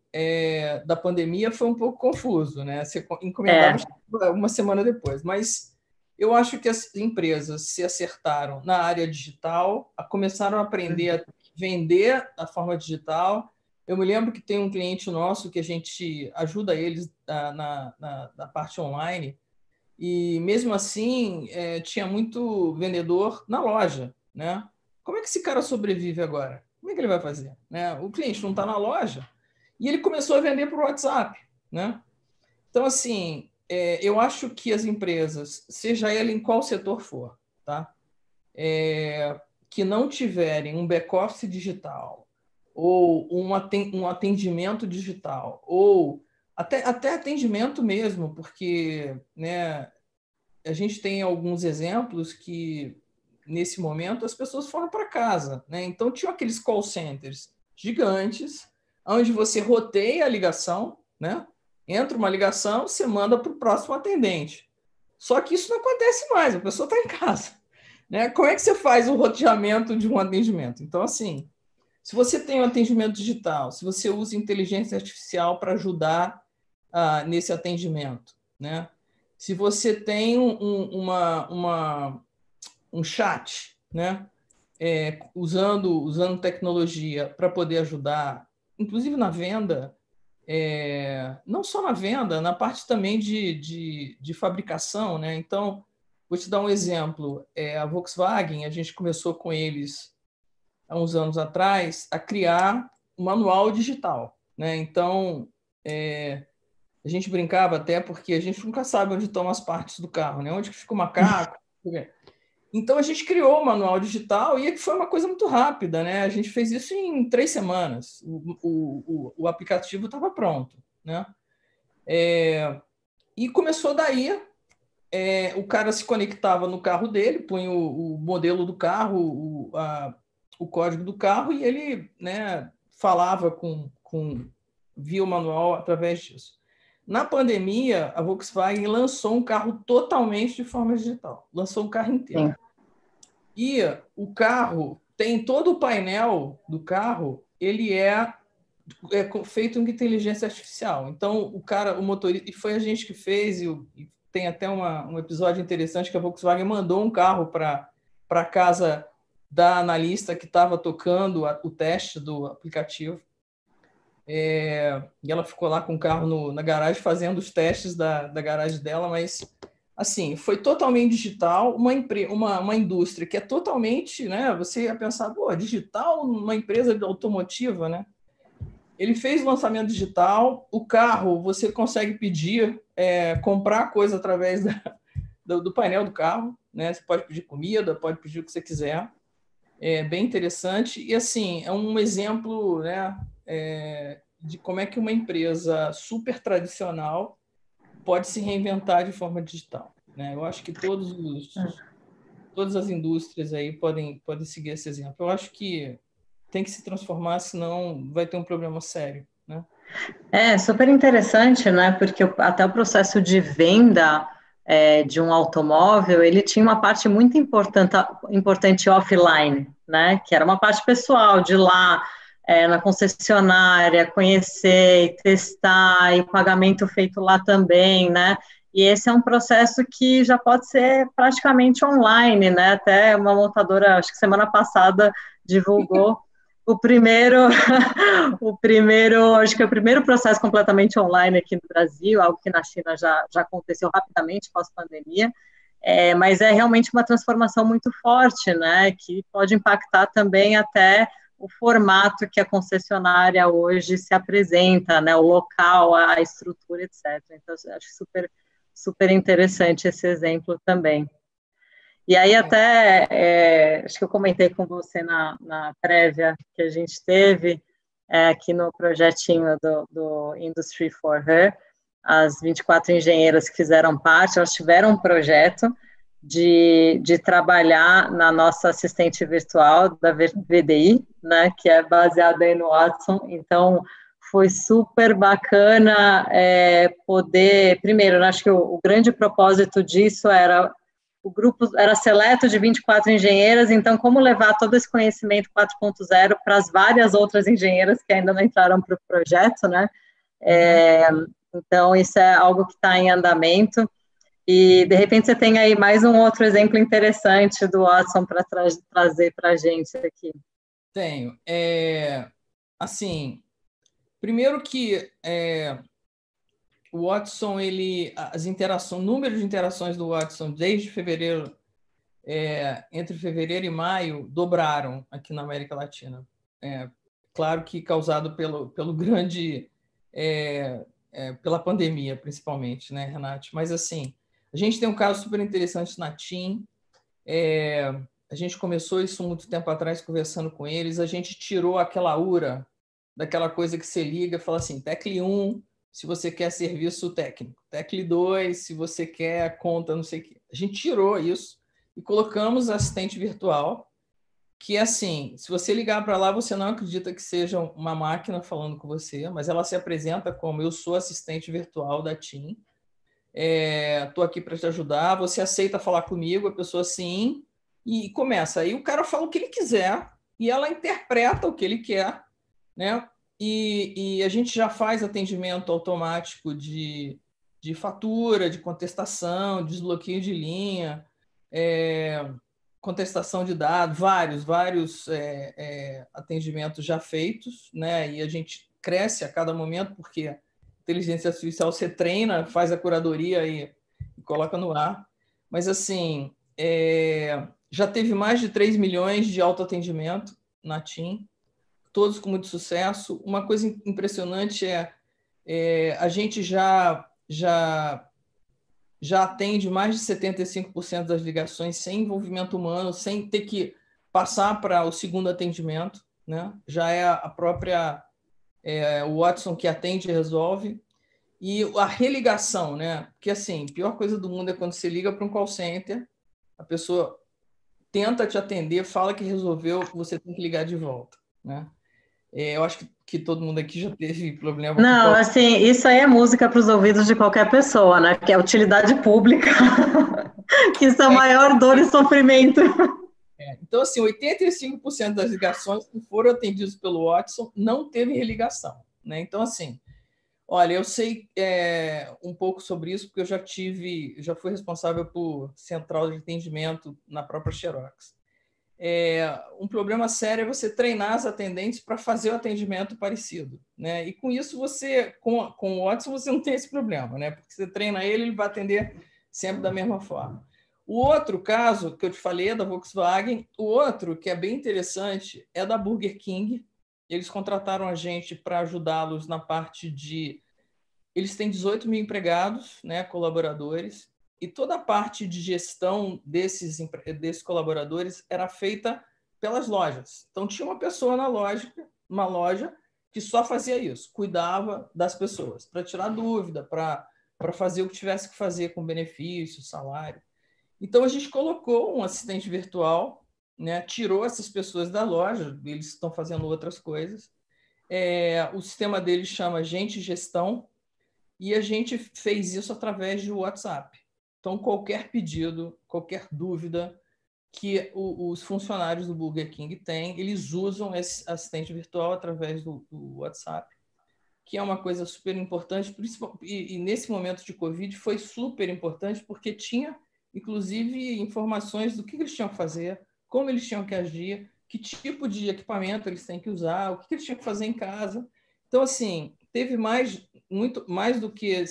da pandemia foi um pouco confuso, né? Você encomendava uma semana depois, mas eu acho que as empresas se acertaram na área digital, começaram a aprender a vender da forma digital. Eu me lembro que tem um cliente nosso que a gente ajuda eles na parte online, e mesmo assim tinha muito vendedor na loja, né? Como é que esse cara sobrevive agora? Como é que ele vai fazer? Né? O cliente não está na loja e ele começou a vender por WhatsApp, né? Então, assim, eu acho que as empresas, seja ela em qual setor for, tá? Que não tiverem um back-office digital ou um atendimento digital ou até atendimento mesmo, porque, né, a gente tem alguns exemplos que, nesse momento, as pessoas foram para casa, né? Então, tinham aqueles call centers gigantes, onde você roteia a ligação, né? Entra uma ligação, você manda para o próximo atendente. Só que isso não acontece mais, a pessoa está em casa, né? Como é que você faz o roteamento de um atendimento? Então, assim, se você tem um atendimento digital, se você usa inteligência artificial para ajudar nesse atendimento, né? Se você tem um chat, né? Usando tecnologia para poder ajudar, inclusive na venda, não só na venda, na parte também de fabricação, né? Então, vou te dar um exemplo. A Volkswagen, a gente começou com eles há uns anos atrás a criar um manual digital, né? Então, a gente brincava até porque a gente nunca sabe onde estão as partes do carro, né? Onde que fica o macaco. Então, a gente criou o manual digital e foi uma coisa muito rápida, né? A gente fez isso em 3 semanas. O aplicativo estava pronto, né? E começou daí. O cara se conectava no carro dele, punha o modelo do carro, o código do carro, e ele, né, falava via o manual através disso. Na pandemia, a Volkswagen lançou um carro totalmente de forma digital. Lançou um carro inteiro. Sim. E o carro tem todo o painel do carro, ele é feito com inteligência artificial. Então, o motorista, e foi a gente que fez, e tem até um episódio interessante que a Volkswagen mandou um carro para a casa da analista que estava tocando o teste do aplicativo. E ela ficou lá com o carro na garagem fazendo os testes da garagem dela, mas assim, foi totalmente digital, uma indústria que é totalmente, né? Você ia pensar, pô, digital, uma empresa automotiva, né? Ele fez o lançamento digital, o carro você consegue pedir, comprar coisa através do painel do carro, né? Você pode pedir comida, pode pedir o que você quiser. É bem interessante e assim é um exemplo, né? De como é que uma empresa super tradicional pode se reinventar de forma digital, né? Eu acho que todas as indústrias aí podem seguir esse exemplo. Eu acho que tem que se transformar, senão vai ter um problema sério, né? Super interessante, né? Porque até o processo de venda de um automóvel, ele tinha uma parte muito importante offline, né? Que era uma parte pessoal, de ir lá na concessionária, conhecer e testar, e o pagamento feito lá também, né? E esse é um processo que já pode ser praticamente online, né? Até uma montadora, acho que semana passada, divulgou o primeiro, acho que é o primeiro processo completamente online aqui no Brasil, algo que na China já aconteceu rapidamente pós-pandemia, mas é realmente uma transformação muito forte, né, que pode impactar também até o formato que a concessionária hoje se apresenta, né, o local, a estrutura, etc. Então, acho super, super interessante esse exemplo também. E aí até, acho que eu comentei com você na prévia que a gente teve, aqui no projetinho do Industry for Her. As 24 engenheiras que fizeram parte, elas tiveram um projeto de trabalhar na nossa assistente virtual da VDI, né, que é baseada aí no Watson. Então, foi super bacana poder... Primeiro, eu acho que o grande propósito disso era... O grupo era seleto de 24 engenheiras, então como levar todo esse conhecimento 4.0 para as várias outras engenheiras que ainda não entraram para o projeto, né? Então, isso é algo que está em andamento. E, de repente, você tem aí mais um outro exemplo interessante do Watson para trazer para a gente aqui. Tenho. Assim, primeiro que o Watson, o número de interações do Watson desde fevereiro, entre fevereiro e maio, dobraram aqui na América Latina. Claro que causado pelo grande... pela pandemia, principalmente, né, Renato? Mas, assim, a gente tem um caso super interessante na TIM. A gente começou isso muito tempo atrás, conversando com eles. A gente tirou aquela URA, daquela coisa que você liga e fala assim, tecle 1, se você quer serviço técnico. Tecle 2, se você quer conta, não sei o quê. A gente tirou isso e colocamos assistente virtual, que, assim, se você ligar para lá, você não acredita que seja uma máquina falando com você, mas ela se apresenta como: eu sou assistente virtual da TIM, estou aqui para te ajudar, você aceita falar comigo? A pessoa sim, e começa. Aí o cara fala o que ele quiser e ela interpreta o que ele quer, né? E a gente já faz atendimento automático de fatura, de contestação, desbloqueio de linha, contestação de dados, vários atendimentos já feitos, né? E a gente cresce a cada momento, porque a inteligência artificial você treina, faz a curadoria e coloca no ar. Mas, assim, já teve mais de 3 milhões de autoatendimento na TIM, todos com muito sucesso. Uma coisa impressionante a gente já atende mais de 75% das ligações sem envolvimento humano, sem ter que passar para o segundo atendimento, né? Já é a própria o Watson que atende e resolve. E a religação, né? Porque, assim, a pior coisa do mundo é quando você liga para um call center, a pessoa tenta te atender, fala que resolveu, você tem que ligar de volta, né? Eu acho que todo mundo aqui já teve problema com Não, call. assim, isso aí é música para os ouvidos de qualquer pessoa, né? Que é utilidade pública, que isso é a maior dor e sofrimento. Então, assim, 85% das ligações que foram atendidas pelo Watson não teve religação, né? Então, assim, olha, eu sei um pouco sobre isso, porque eu já fui responsável por central de atendimento na própria Xerox. Um problema sério é você treinar as atendentes para fazer o atendimento parecido, né? E com isso com o Watson, você não tem esse problema, né? Porque você treina ele vai atender sempre da mesma forma. O outro caso que eu te falei é da Volkswagen. O outro, que é bem interessante, é da Burger King. Eles contrataram a gente para ajudá-los na parte de... Eles têm 18 mil empregados, né, colaboradores, e toda a parte de gestão desses colaboradores era feita pelas lojas. Então, tinha uma pessoa uma loja, que só fazia isso, cuidava das pessoas, para tirar dúvida, para fazer o que tivesse que fazer com benefício, salário. Então, a gente colocou um assistente virtual, né, tirou essas pessoas da loja, eles estão fazendo outras coisas. O sistema deles chama Gente Gestão, e a gente fez isso através de WhatsApp. Então, qualquer pedido, qualquer dúvida que os funcionários do Burger King têm, eles usam esse assistente virtual através do WhatsApp, que é uma coisa super importante, e nesse momento de Covid foi super importante, porque tinha, inclusive, informações do que eles tinham que fazer, como eles tinham que agir, que tipo de equipamento eles têm que usar, o que eles tinham que fazer em casa. Então, assim, teve muito mais do que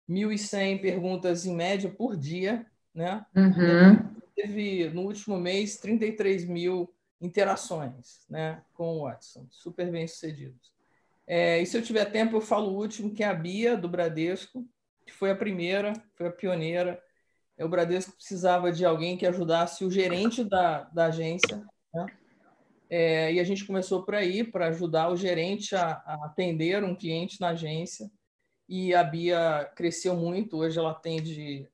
1.100 perguntas em média por dia, né? Uhum. Teve, no último mês, 33 mil interações, né, com o Watson, super bem sucedidos. E se eu tiver tempo, eu falo o último, que é a Bia, do Bradesco, que foi a primeira, foi a pioneira. O Bradesco precisava de alguém que ajudasse o gerente da agência, né, E a gente começou por aí, para ajudar o gerente a atender um cliente na agência. E a Bia cresceu muito. Hoje ela atende,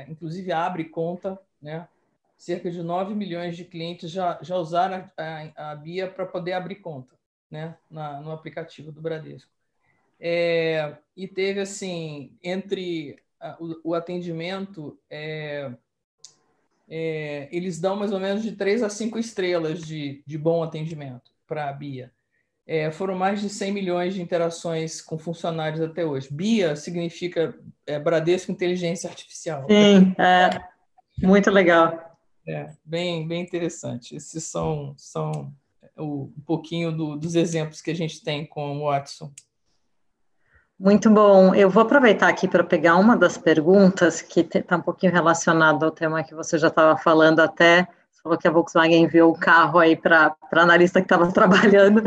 inclusive abre conta, né? Cerca de 9 milhões de clientes já usaram a Bia para poder abrir conta, né? No aplicativo do Bradesco. E teve, assim, entre o atendimento, eles dão mais ou menos de 3 a 5 estrelas de bom atendimento para a Bia. Foram mais de 100 milhões de interações com funcionários até hoje. BIA significa Bradesco Inteligência Artificial. Sim, muito legal. Bem, bem interessante. Esses são um pouquinho dos exemplos que a gente tem com o Watson. Muito bom. Eu vou aproveitar aqui para pegar uma das perguntas que está um pouquinho relacionada ao tema que você já estava falando até. Você falou que a Volkswagen enviou o carro aí para a analista que estava trabalhando.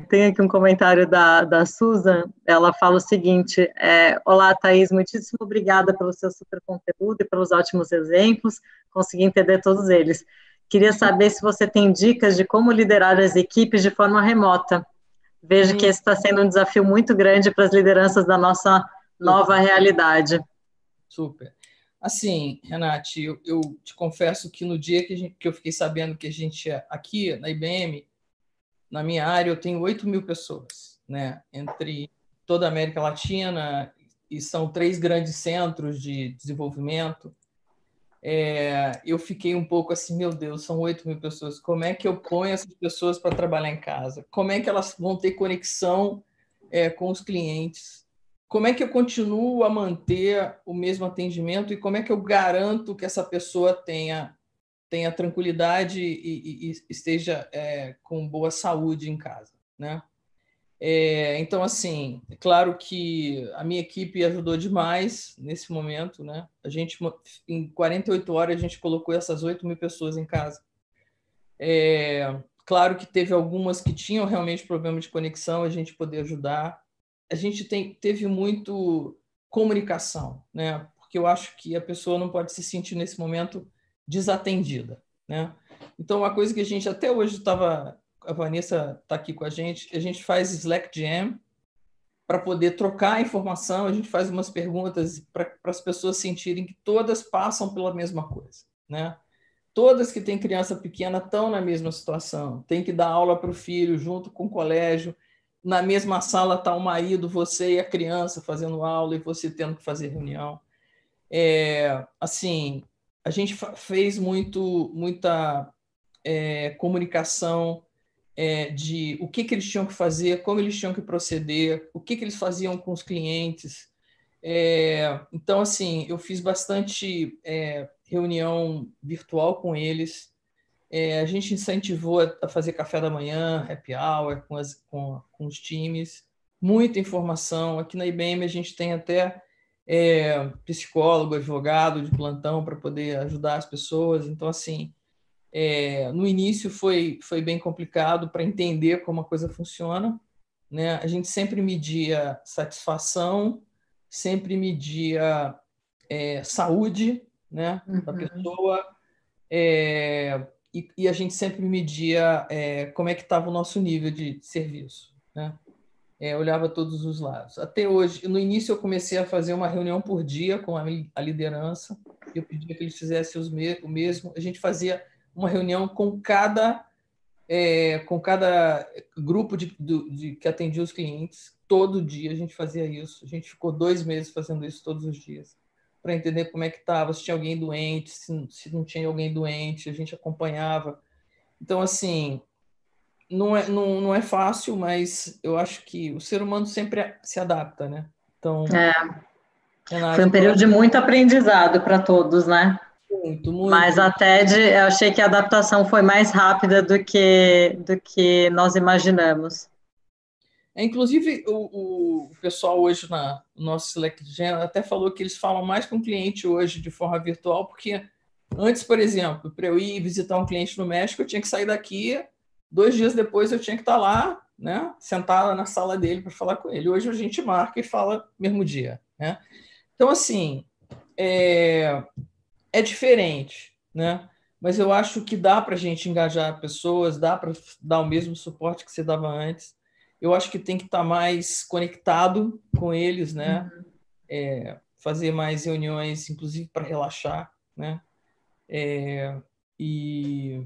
Tem aqui um comentário da Susan. Ela fala o seguinte: olá, Thaís, muitíssimo obrigada pelo seu super conteúdo e pelos ótimos exemplos. Consegui entender todos eles. Queria saber se você tem dicas de como liderar as equipes de forma remota. Vejo que esse está sendo um desafio muito grande para as lideranças da nossa nova realidade. Super. Assim, Renate, eu te confesso que no dia que eu fiquei sabendo que a gente, aqui na IBM, na minha área, eu tenho 8 mil pessoas, né? Entre toda a América Latina, e são 3 grandes centros de desenvolvimento. Eu fiquei um pouco assim, meu Deus, são 8 mil pessoas, como é que eu ponho essas pessoas para trabalhar em casa? Como é que elas vão ter conexão com os clientes? Como é que eu continuo a manter o mesmo atendimento e como é que eu garanto que essa pessoa tenha tranquilidade e esteja com boa saúde em casa, né? Então, assim, é claro que a minha equipe ajudou demais nesse momento, né? A gente, em 48 horas, a gente colocou essas 8 mil pessoas em casa. Claro que teve algumas que tinham realmente problema de conexão, a gente poder ajudar. A gente teve muito comunicação, né? Porque eu acho que a pessoa não pode se sentir nesse momento desatendida, né? Então, uma coisa que a gente até hoje estava, a Vanessa está aqui com a gente faz Slack Jam para poder trocar informação, a gente faz umas perguntas para as pessoas sentirem que todas passam pela mesma coisa, né? Todas que têm criança pequena estão na mesma situação, tem que dar aula para o filho junto com o colégio, na mesma sala está o marido, você e a criança fazendo aula e você tendo que fazer reunião. Assim, a gente fez muita comunicação de o que eles tinham que fazer, como eles tinham que proceder, o que eles faziam com os clientes. Então, assim, eu fiz bastante reunião virtual com eles. A gente incentivou a fazer café da manhã, happy hour com os times. Muita informação. Aqui na IBM a gente tem até psicólogo, advogado de plantão para poder ajudar as pessoas. Então, assim, no início foi bem complicado para entender como a coisa funciona, né? A gente sempre media satisfação, sempre media saúde, né, da pessoa, e a gente sempre media como é que estava o nosso nível de serviço, né? Olhava todos os lados. Até hoje, no início eu comecei a fazer uma reunião por dia com a liderança, eu pedia que eles fizessem o mesmo, a gente fazia uma reunião com cada grupo que atendia os clientes. Todo dia a gente fazia isso. A gente ficou 2 meses fazendo isso todos os dias, para entender como é que estava, se tinha alguém doente, se não tinha alguém doente, a gente acompanhava. Então, assim, não é fácil, mas eu acho que o ser humano sempre se adapta, né? Então, Foi Renate, um período de muito aprendizado para todos, né? muito, muito. Mas a TED, eu achei que a adaptação foi mais rápida do que nós imaginamos. Inclusive, o pessoal hoje no nosso Slack até falou que eles falam mais com o cliente hoje de forma virtual, porque antes, por exemplo, para eu ir visitar um cliente no México, eu tinha que sair daqui, 2 dias depois eu tinha que estar lá, né, sentada na sala dele para falar com ele. Hoje a gente marca e fala no mesmo dia, né? Então, assim, é diferente, né? mas eu acho que dá para a gente engajar pessoas, dá para dar o mesmo suporte que você dava antes. Eu acho que tem que estar mais conectado com eles, né? Fazer mais reuniões, inclusive para relaxar, né? E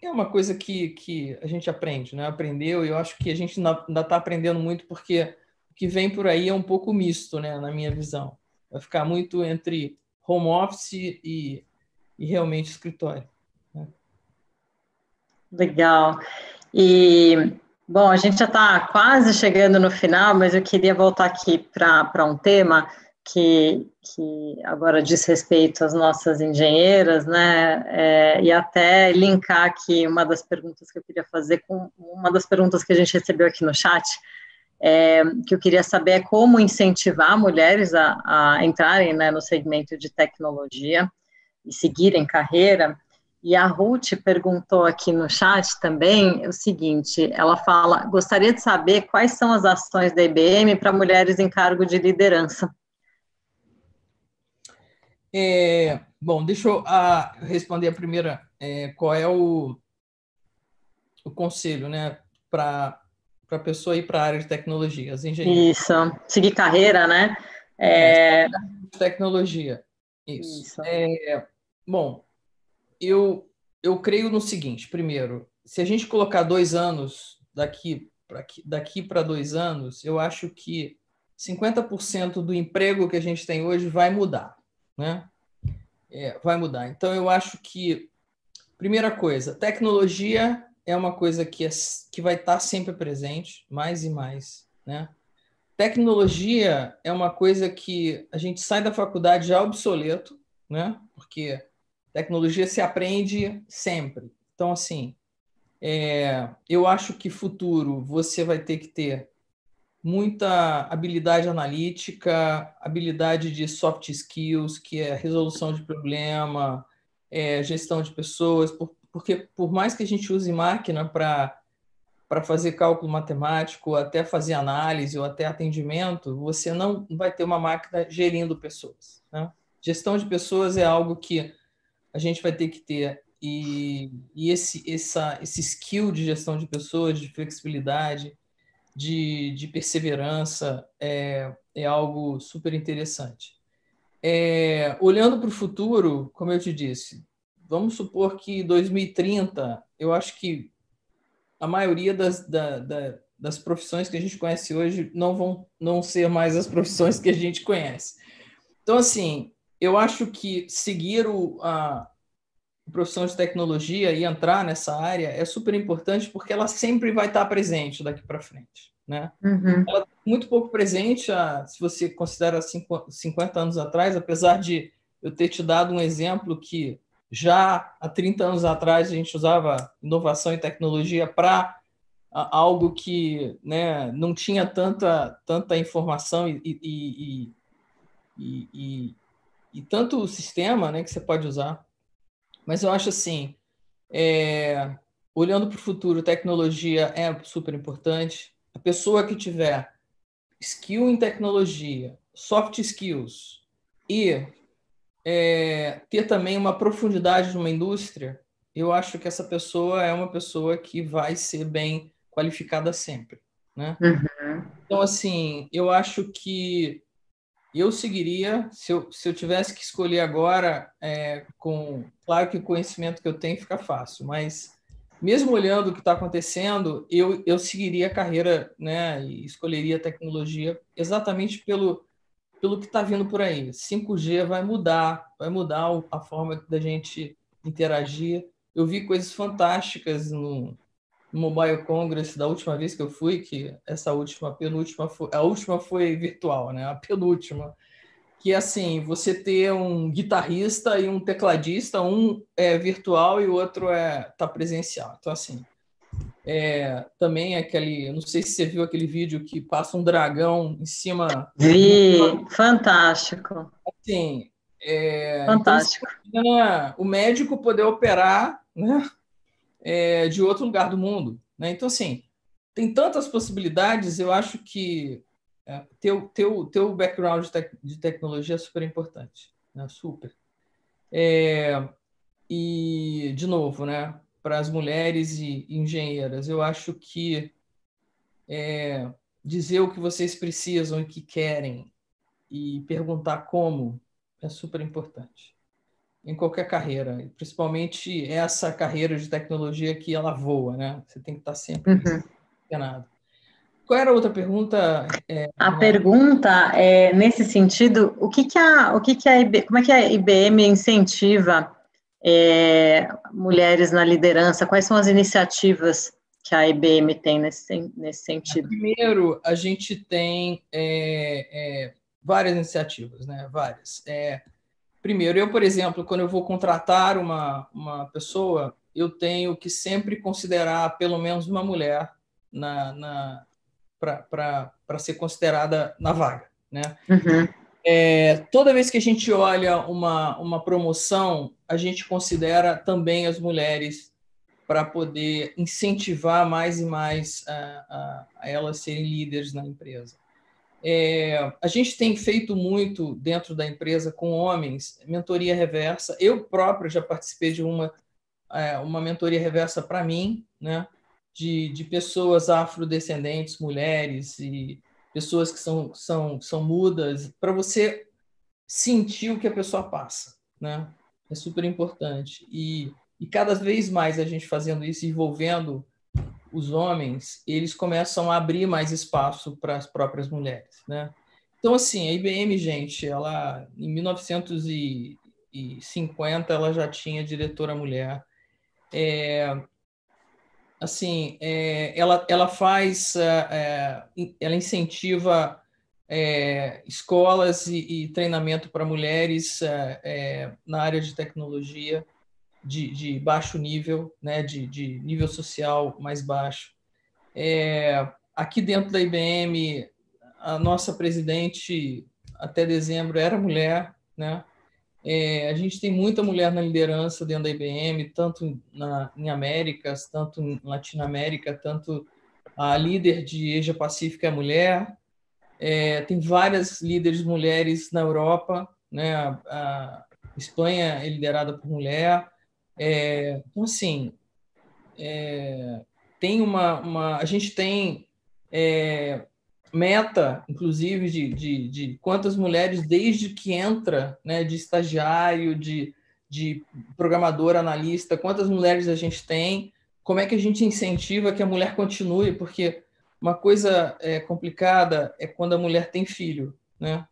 é uma coisa que a gente aprende, né? Aprendeu, e eu acho que a gente ainda está aprendendo muito, porque o que vem por aí é um pouco misto, né? Na minha visão. Vai ficar muito entre home office e realmente escritório, né? Legal. E, bom, a gente já está quase chegando no final, mas eu queria voltar aqui para um tema que agora diz respeito às nossas engenheiras, né? E até linkar aqui uma das perguntas que eu queria fazer com uma das perguntas que a gente recebeu aqui no chat, que eu queria saber é como incentivar mulheres a entrarem, né, no segmento de tecnologia e seguirem carreira. E a Ruth perguntou aqui no chat também o seguinte, ela fala, gostaria de saber quais são as ações da IBM para mulheres em cargo de liderança. Bom, deixa eu responder a primeira. Qual é o conselho, né, para a pessoa ir para a área de tecnologia, as engenheiras? Isso, seguir carreira, né? Tecnologia, isso. Isso. Bom, eu creio no seguinte: primeiro, se a gente colocar 2 anos daqui para 2 anos, eu acho que 50% do emprego que a gente tem hoje vai mudar, né? Vai mudar. Então, eu acho que, primeira coisa, tecnologia é uma coisa que vai estar sempre presente, mais e mais, né? Tecnologia é uma coisa que a gente sai da faculdade já obsoleto, né? Porque tecnologia se aprende sempre. Então, assim, eu acho que futuro você vai ter que ter muita habilidade analítica, habilidade de soft skills, que é resolução de problema, gestão de pessoas, porque por mais que a gente use máquina para fazer cálculo matemático, até fazer análise ou até atendimento, você não vai ter uma máquina gerindo pessoas, né? Gestão de pessoas é algo que a gente vai ter que ter, e esse skill de gestão de pessoas, de flexibilidade, de perseverança, é algo super interessante. Olhando para o futuro, como eu te disse, vamos supor que 2030, eu acho que a maioria das profissões que a gente conhece hoje não vão não ser mais as profissões que a gente conhece. Então, assim, eu acho que seguir a profissão de tecnologia e entrar nessa área é super importante, porque ela sempre vai estar presente daqui para frente, né? Uhum. Ela está muito pouco presente, se você considera 50 anos atrás, apesar de eu ter te dado um exemplo que já há 30 anos atrás a gente usava inovação e tecnologia para algo que, né, não tinha tanta informação e tanto sistema, né, que você pode usar. Mas eu acho assim, olhando para o futuro, tecnologia é super importante. A pessoa que tiver skill em tecnologia, soft skills e ter também uma profundidade numa indústria, eu acho que essa pessoa é uma pessoa que vai ser bem qualificada sempre, né? Uhum. Então, assim, eu acho que eu seguiria, se eu tivesse que escolher agora, claro que o conhecimento que eu tenho fica fácil, mas mesmo olhando o que está acontecendo, eu seguiria a carreira, né, e escolheria a tecnologia exatamente pelo que está vindo por aí. 5G vai mudar a forma da gente interagir. Eu vi coisas fantásticas no Mobile Congress da última vez que eu fui, que essa penúltima, a última foi virtual, né? A penúltima, que é assim, você ter um guitarrista e um tecladista, um é virtual e o outro tá presencial. Então, assim, também aquele, não sei se você viu aquele vídeo que passa um dragão em cima de Vi, fantástico, assim, então você fantástico. imagina o médico poder operar, né, de outro lugar do mundo, né? Então, assim, tem tantas possibilidades, eu acho que ter o background de tecnologia é super importante, né? Super. E, de novo, né, para as mulheres e engenheiras, eu acho que dizer o que vocês precisam e que querem e perguntar como é super importante em qualquer carreira, principalmente essa carreira de tecnologia que ela voa, né? Você tem que estar sempre Uhum. antenado. Qual era a outra pergunta, A Renata? pergunta é, nesse sentido, como é que a IBM incentiva mulheres na liderança? Quais são as iniciativas que a IBM tem nesse sentido? Primeiro, a gente tem várias iniciativas, né? Várias. Primeiro, eu, por exemplo, quando eu vou contratar uma pessoa, eu tenho que sempre considerar pelo menos uma mulher para ser considerada na vaga, né? Uhum. Toda vez que a gente olha uma promoção, a gente considera também as mulheres para poder incentivar mais e mais a elas serem líderes na empresa. A gente tem feito muito dentro da empresa com homens, mentoria reversa. Eu próprio já participei de uma mentoria reversa para mim, né? De pessoas afrodescendentes, mulheres e pessoas que são mudas, para você sentir o que a pessoa passa, né? É super importante. E cada vez mais a gente fazendo isso, envolvendo os homens, eles começam a abrir mais espaço para as próprias mulheres, né? Então, assim, a IBM, gente, ela em 1950 ela já tinha diretora mulher. Assim, ela faz, ela incentiva escolas e treinamento para mulheres na área de tecnologia de baixo nível, né, de nível social mais baixo. Aqui dentro da IBM, a nossa presidente até dezembro era mulher, né? A gente tem muita mulher na liderança dentro da IBM, tanto em Américas, tanto em Latinoamérica, tanto a líder de Asia Pacífica é mulher. Tem várias líderes mulheres na Europa, né? A Espanha é liderada por mulher. Então, assim, a gente tem meta, inclusive, de quantas mulheres, desde que entra, né, de estagiário, de programador, analista, quantas mulheres a gente tem, como é que a gente incentiva que a mulher continue, porque uma coisa complicada é quando a mulher tem filho, né?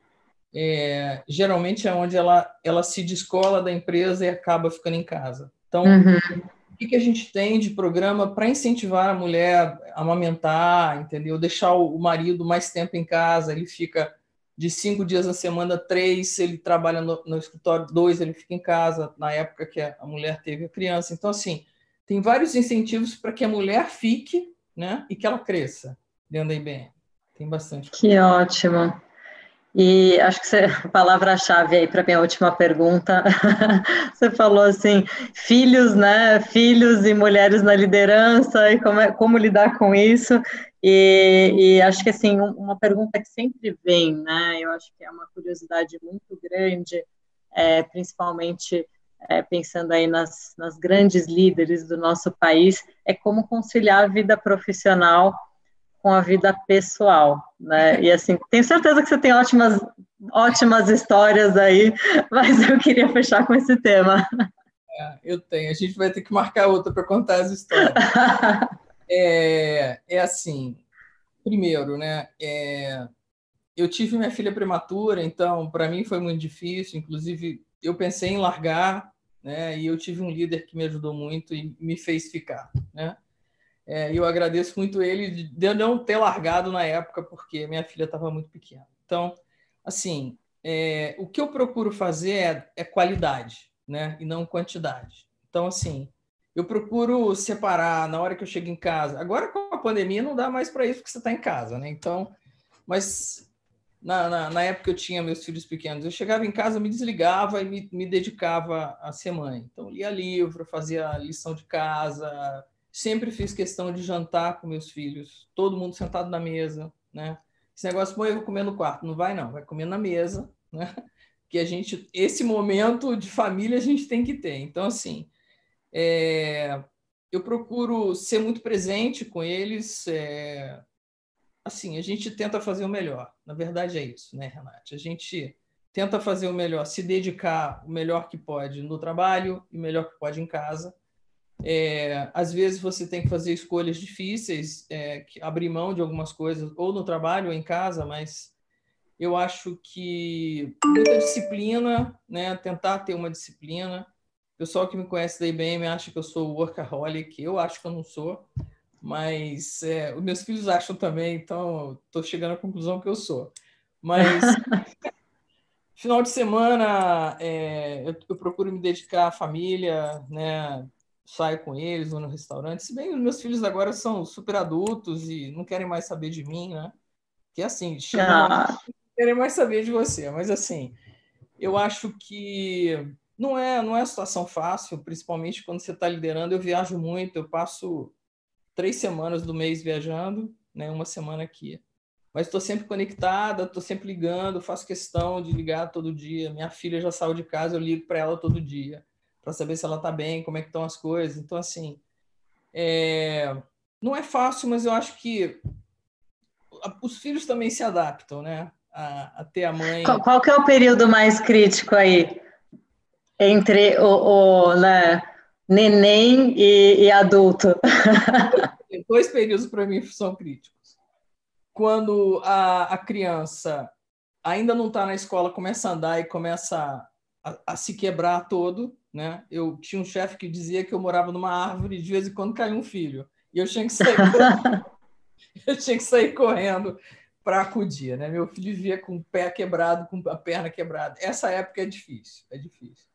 Geralmente é onde ela se descola da empresa e acaba ficando em casa. Então, Uhum. o que a gente tem de programa para incentivar a mulher a amamentar, entendeu? Deixar o marido mais tempo em casa, ele fica de 5 dias na semana, 3, ele trabalha no escritório, 2, ele fica em casa, na época que a mulher teve a criança. Então, assim, tem vários incentivos para que a mulher fique, né, e que ela cresça dentro da IBM. Tem bastante coisa. Que ótimo. E acho que a palavra-chave aí para minha última pergunta, você falou assim, filhos, né? Filhos e mulheres na liderança e como lidar com isso. E acho que assim, uma pergunta que sempre vem, né? Eu acho que é uma curiosidade muito grande, principalmente pensando aí nas grandes líderes do nosso país, é como conciliar a vida profissional com a vida pessoal, né? E assim, tenho certeza que você tem ótimas histórias aí, mas eu queria fechar com esse tema. Eu tenho. A gente vai ter que marcar outra para contar as histórias. Assim, primeiro, né? Eu tive minha filha prematura, então para mim foi muito difícil. Inclusive, eu pensei em largar, né? E eu tive um líder que me ajudou muito e me fez ficar, né? E eu agradeço muito ele de eu não ter largado na época, porque minha filha estava muito pequena. Então, assim, o que eu procuro fazer é qualidade, né? E não quantidade. Então, assim, eu procuro separar na hora que eu chego em casa. Agora, com a pandemia, não dá mais para isso, porque você está em casa, né? Então, mas na época que eu tinha meus filhos pequenos, eu chegava em casa, me desligava e me dedicava a ser mãe. Então, lia livro, fazia lição de casa, sempre fiz questão de jantar com meus filhos, todo mundo sentado na mesa, né? Esse negócio, mãe, eu vou comer no quarto. Não vai, não, vai comer na mesa, né? que esse momento de família a gente tem que ter. Então, assim, eu procuro ser muito presente com eles. Assim, a gente tenta fazer o melhor. Na verdade é isso, né, Renate? A gente tenta fazer o melhor, se dedicar o melhor que pode no trabalho e o melhor que pode em casa. Às vezes você tem que fazer escolhas difíceis, abrir mão de algumas coisas, ou no trabalho ou em casa, mas eu acho que muita disciplina, né? Tentar ter uma disciplina. O pessoal que me conhece da IBM acha que eu sou workaholic, eu acho que eu não sou, mas os meus filhos acham também, então estou chegando à conclusão que eu sou. Mas final de semana eu procuro me dedicar à família, né? Saio com eles, vou no restaurante. Se bem que os meus filhos agora são super adultos e não querem mais saber de mim, né? Que assim, chega um momento que não querem mais saber de você. Mas assim, eu acho que não é situação fácil, principalmente quando você está liderando. Eu viajo muito, eu passo 3 semanas do mês viajando, né? Uma semana aqui. Mas estou sempre conectada, estou sempre ligando, faço questão de ligar todo dia. Minha filha já saiu de casa, eu ligo para ela todo dia, para saber se ela está bem, como é que estão as coisas. Então, assim, não é fácil, mas eu acho que os filhos também se adaptam, né? A ter a mãe. Qual que é o período mais crítico aí entre né, neném e adulto? 2 períodos para mim são críticos. Quando a criança ainda não está na escola, começa a andar e começa a se quebrar todo, né? Eu tinha um chefe que dizia que eu morava numa árvore e de vez em quando caiu um filho. E eu tinha que sair eu tinha que sair correndo para acudir, né? Meu filho vivia com o pé quebrado, com a perna quebrada. Essa época é difícil, é difícil.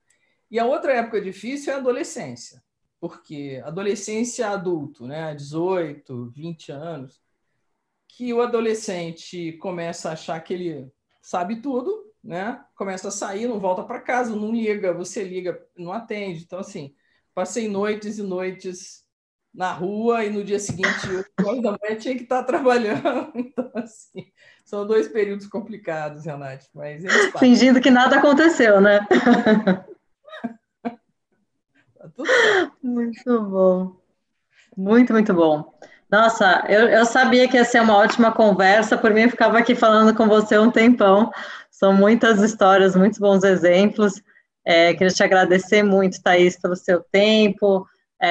E a outra época difícil é a adolescência, porque adolescência adulto, né? 18, 20 anos, que o adolescente começa a achar que ele sabe tudo, né? Começa a sair, não volta para casa, não liga, você liga, não atende. Então, assim, passei noites e noites na rua e no dia seguinte, 8 horas da manhã, tinha que estar trabalhando. Então, assim, são 2 períodos complicados, Renate, mas eles passam. Fingindo que nada aconteceu, né? Tá tudo certo. Muito bom. Muito, muito bom. Nossa, eu sabia que ia ser uma ótima conversa, por mim eu ficava aqui falando com você um tempão. São muitas histórias, muitos bons exemplos. Queria te agradecer muito, Thaís, pelo seu tempo,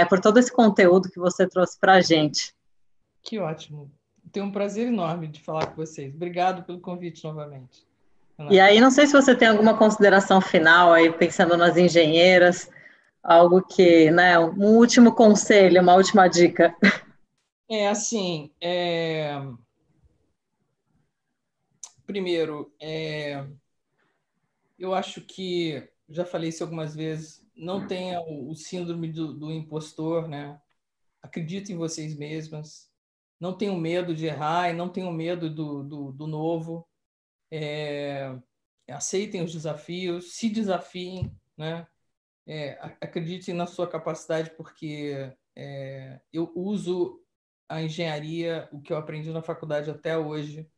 por todo esse conteúdo que você trouxe para a gente. Que ótimo. Tenho um prazer enorme de falar com vocês. Obrigado pelo convite novamente. E aí, não sei se você tem alguma consideração final aí, pensando nas engenheiras, algo que, né, um último conselho, uma última dica. Assim, primeiro, eu acho que, já falei isso algumas vezes, não tenha o síndrome do impostor, né? Acreditem em vocês mesmas, não tenham medo de errar e não tenham medo do novo. Aceitem os desafios, se desafiem, né? Acreditem na sua capacidade, porque eu uso a engenharia, o que eu aprendi na faculdade até hoje,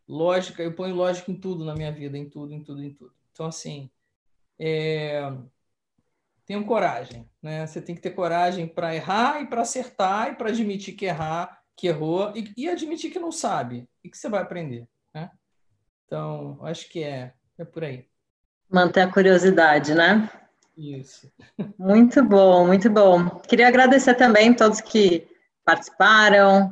lógica, eu ponho lógica em tudo na minha vida, em tudo, em tudo, em tudo. Então, assim, tenham coragem, né? Você tem que ter coragem para errar e para acertar e para admitir que errou e admitir que não sabe e que você vai aprender, né? Então, acho que é por aí. Manter a curiosidade, né? Isso. Muito bom, muito bom. Queria agradecer também a todos que participaram,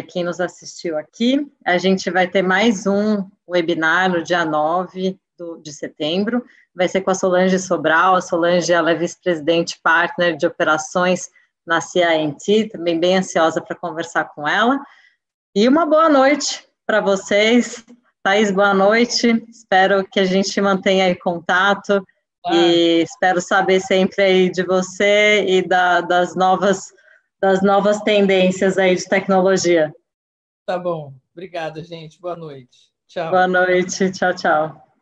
quem nos assistiu aqui. A gente vai ter mais um webinar no dia 9 de setembro. Vai ser com a Solange Sobral. A Solange, ela é vice-presidente partner de operações na CI&T, também bem ansiosa para conversar com ela. E uma boa noite para vocês. Thaís, boa noite. Espero que a gente mantenha aí contato. E espero saber sempre aí de você e das novas tendências aí de tecnologia. Tá bom. Obrigada, gente. Boa noite. Tchau. Boa noite. Tchau, tchau.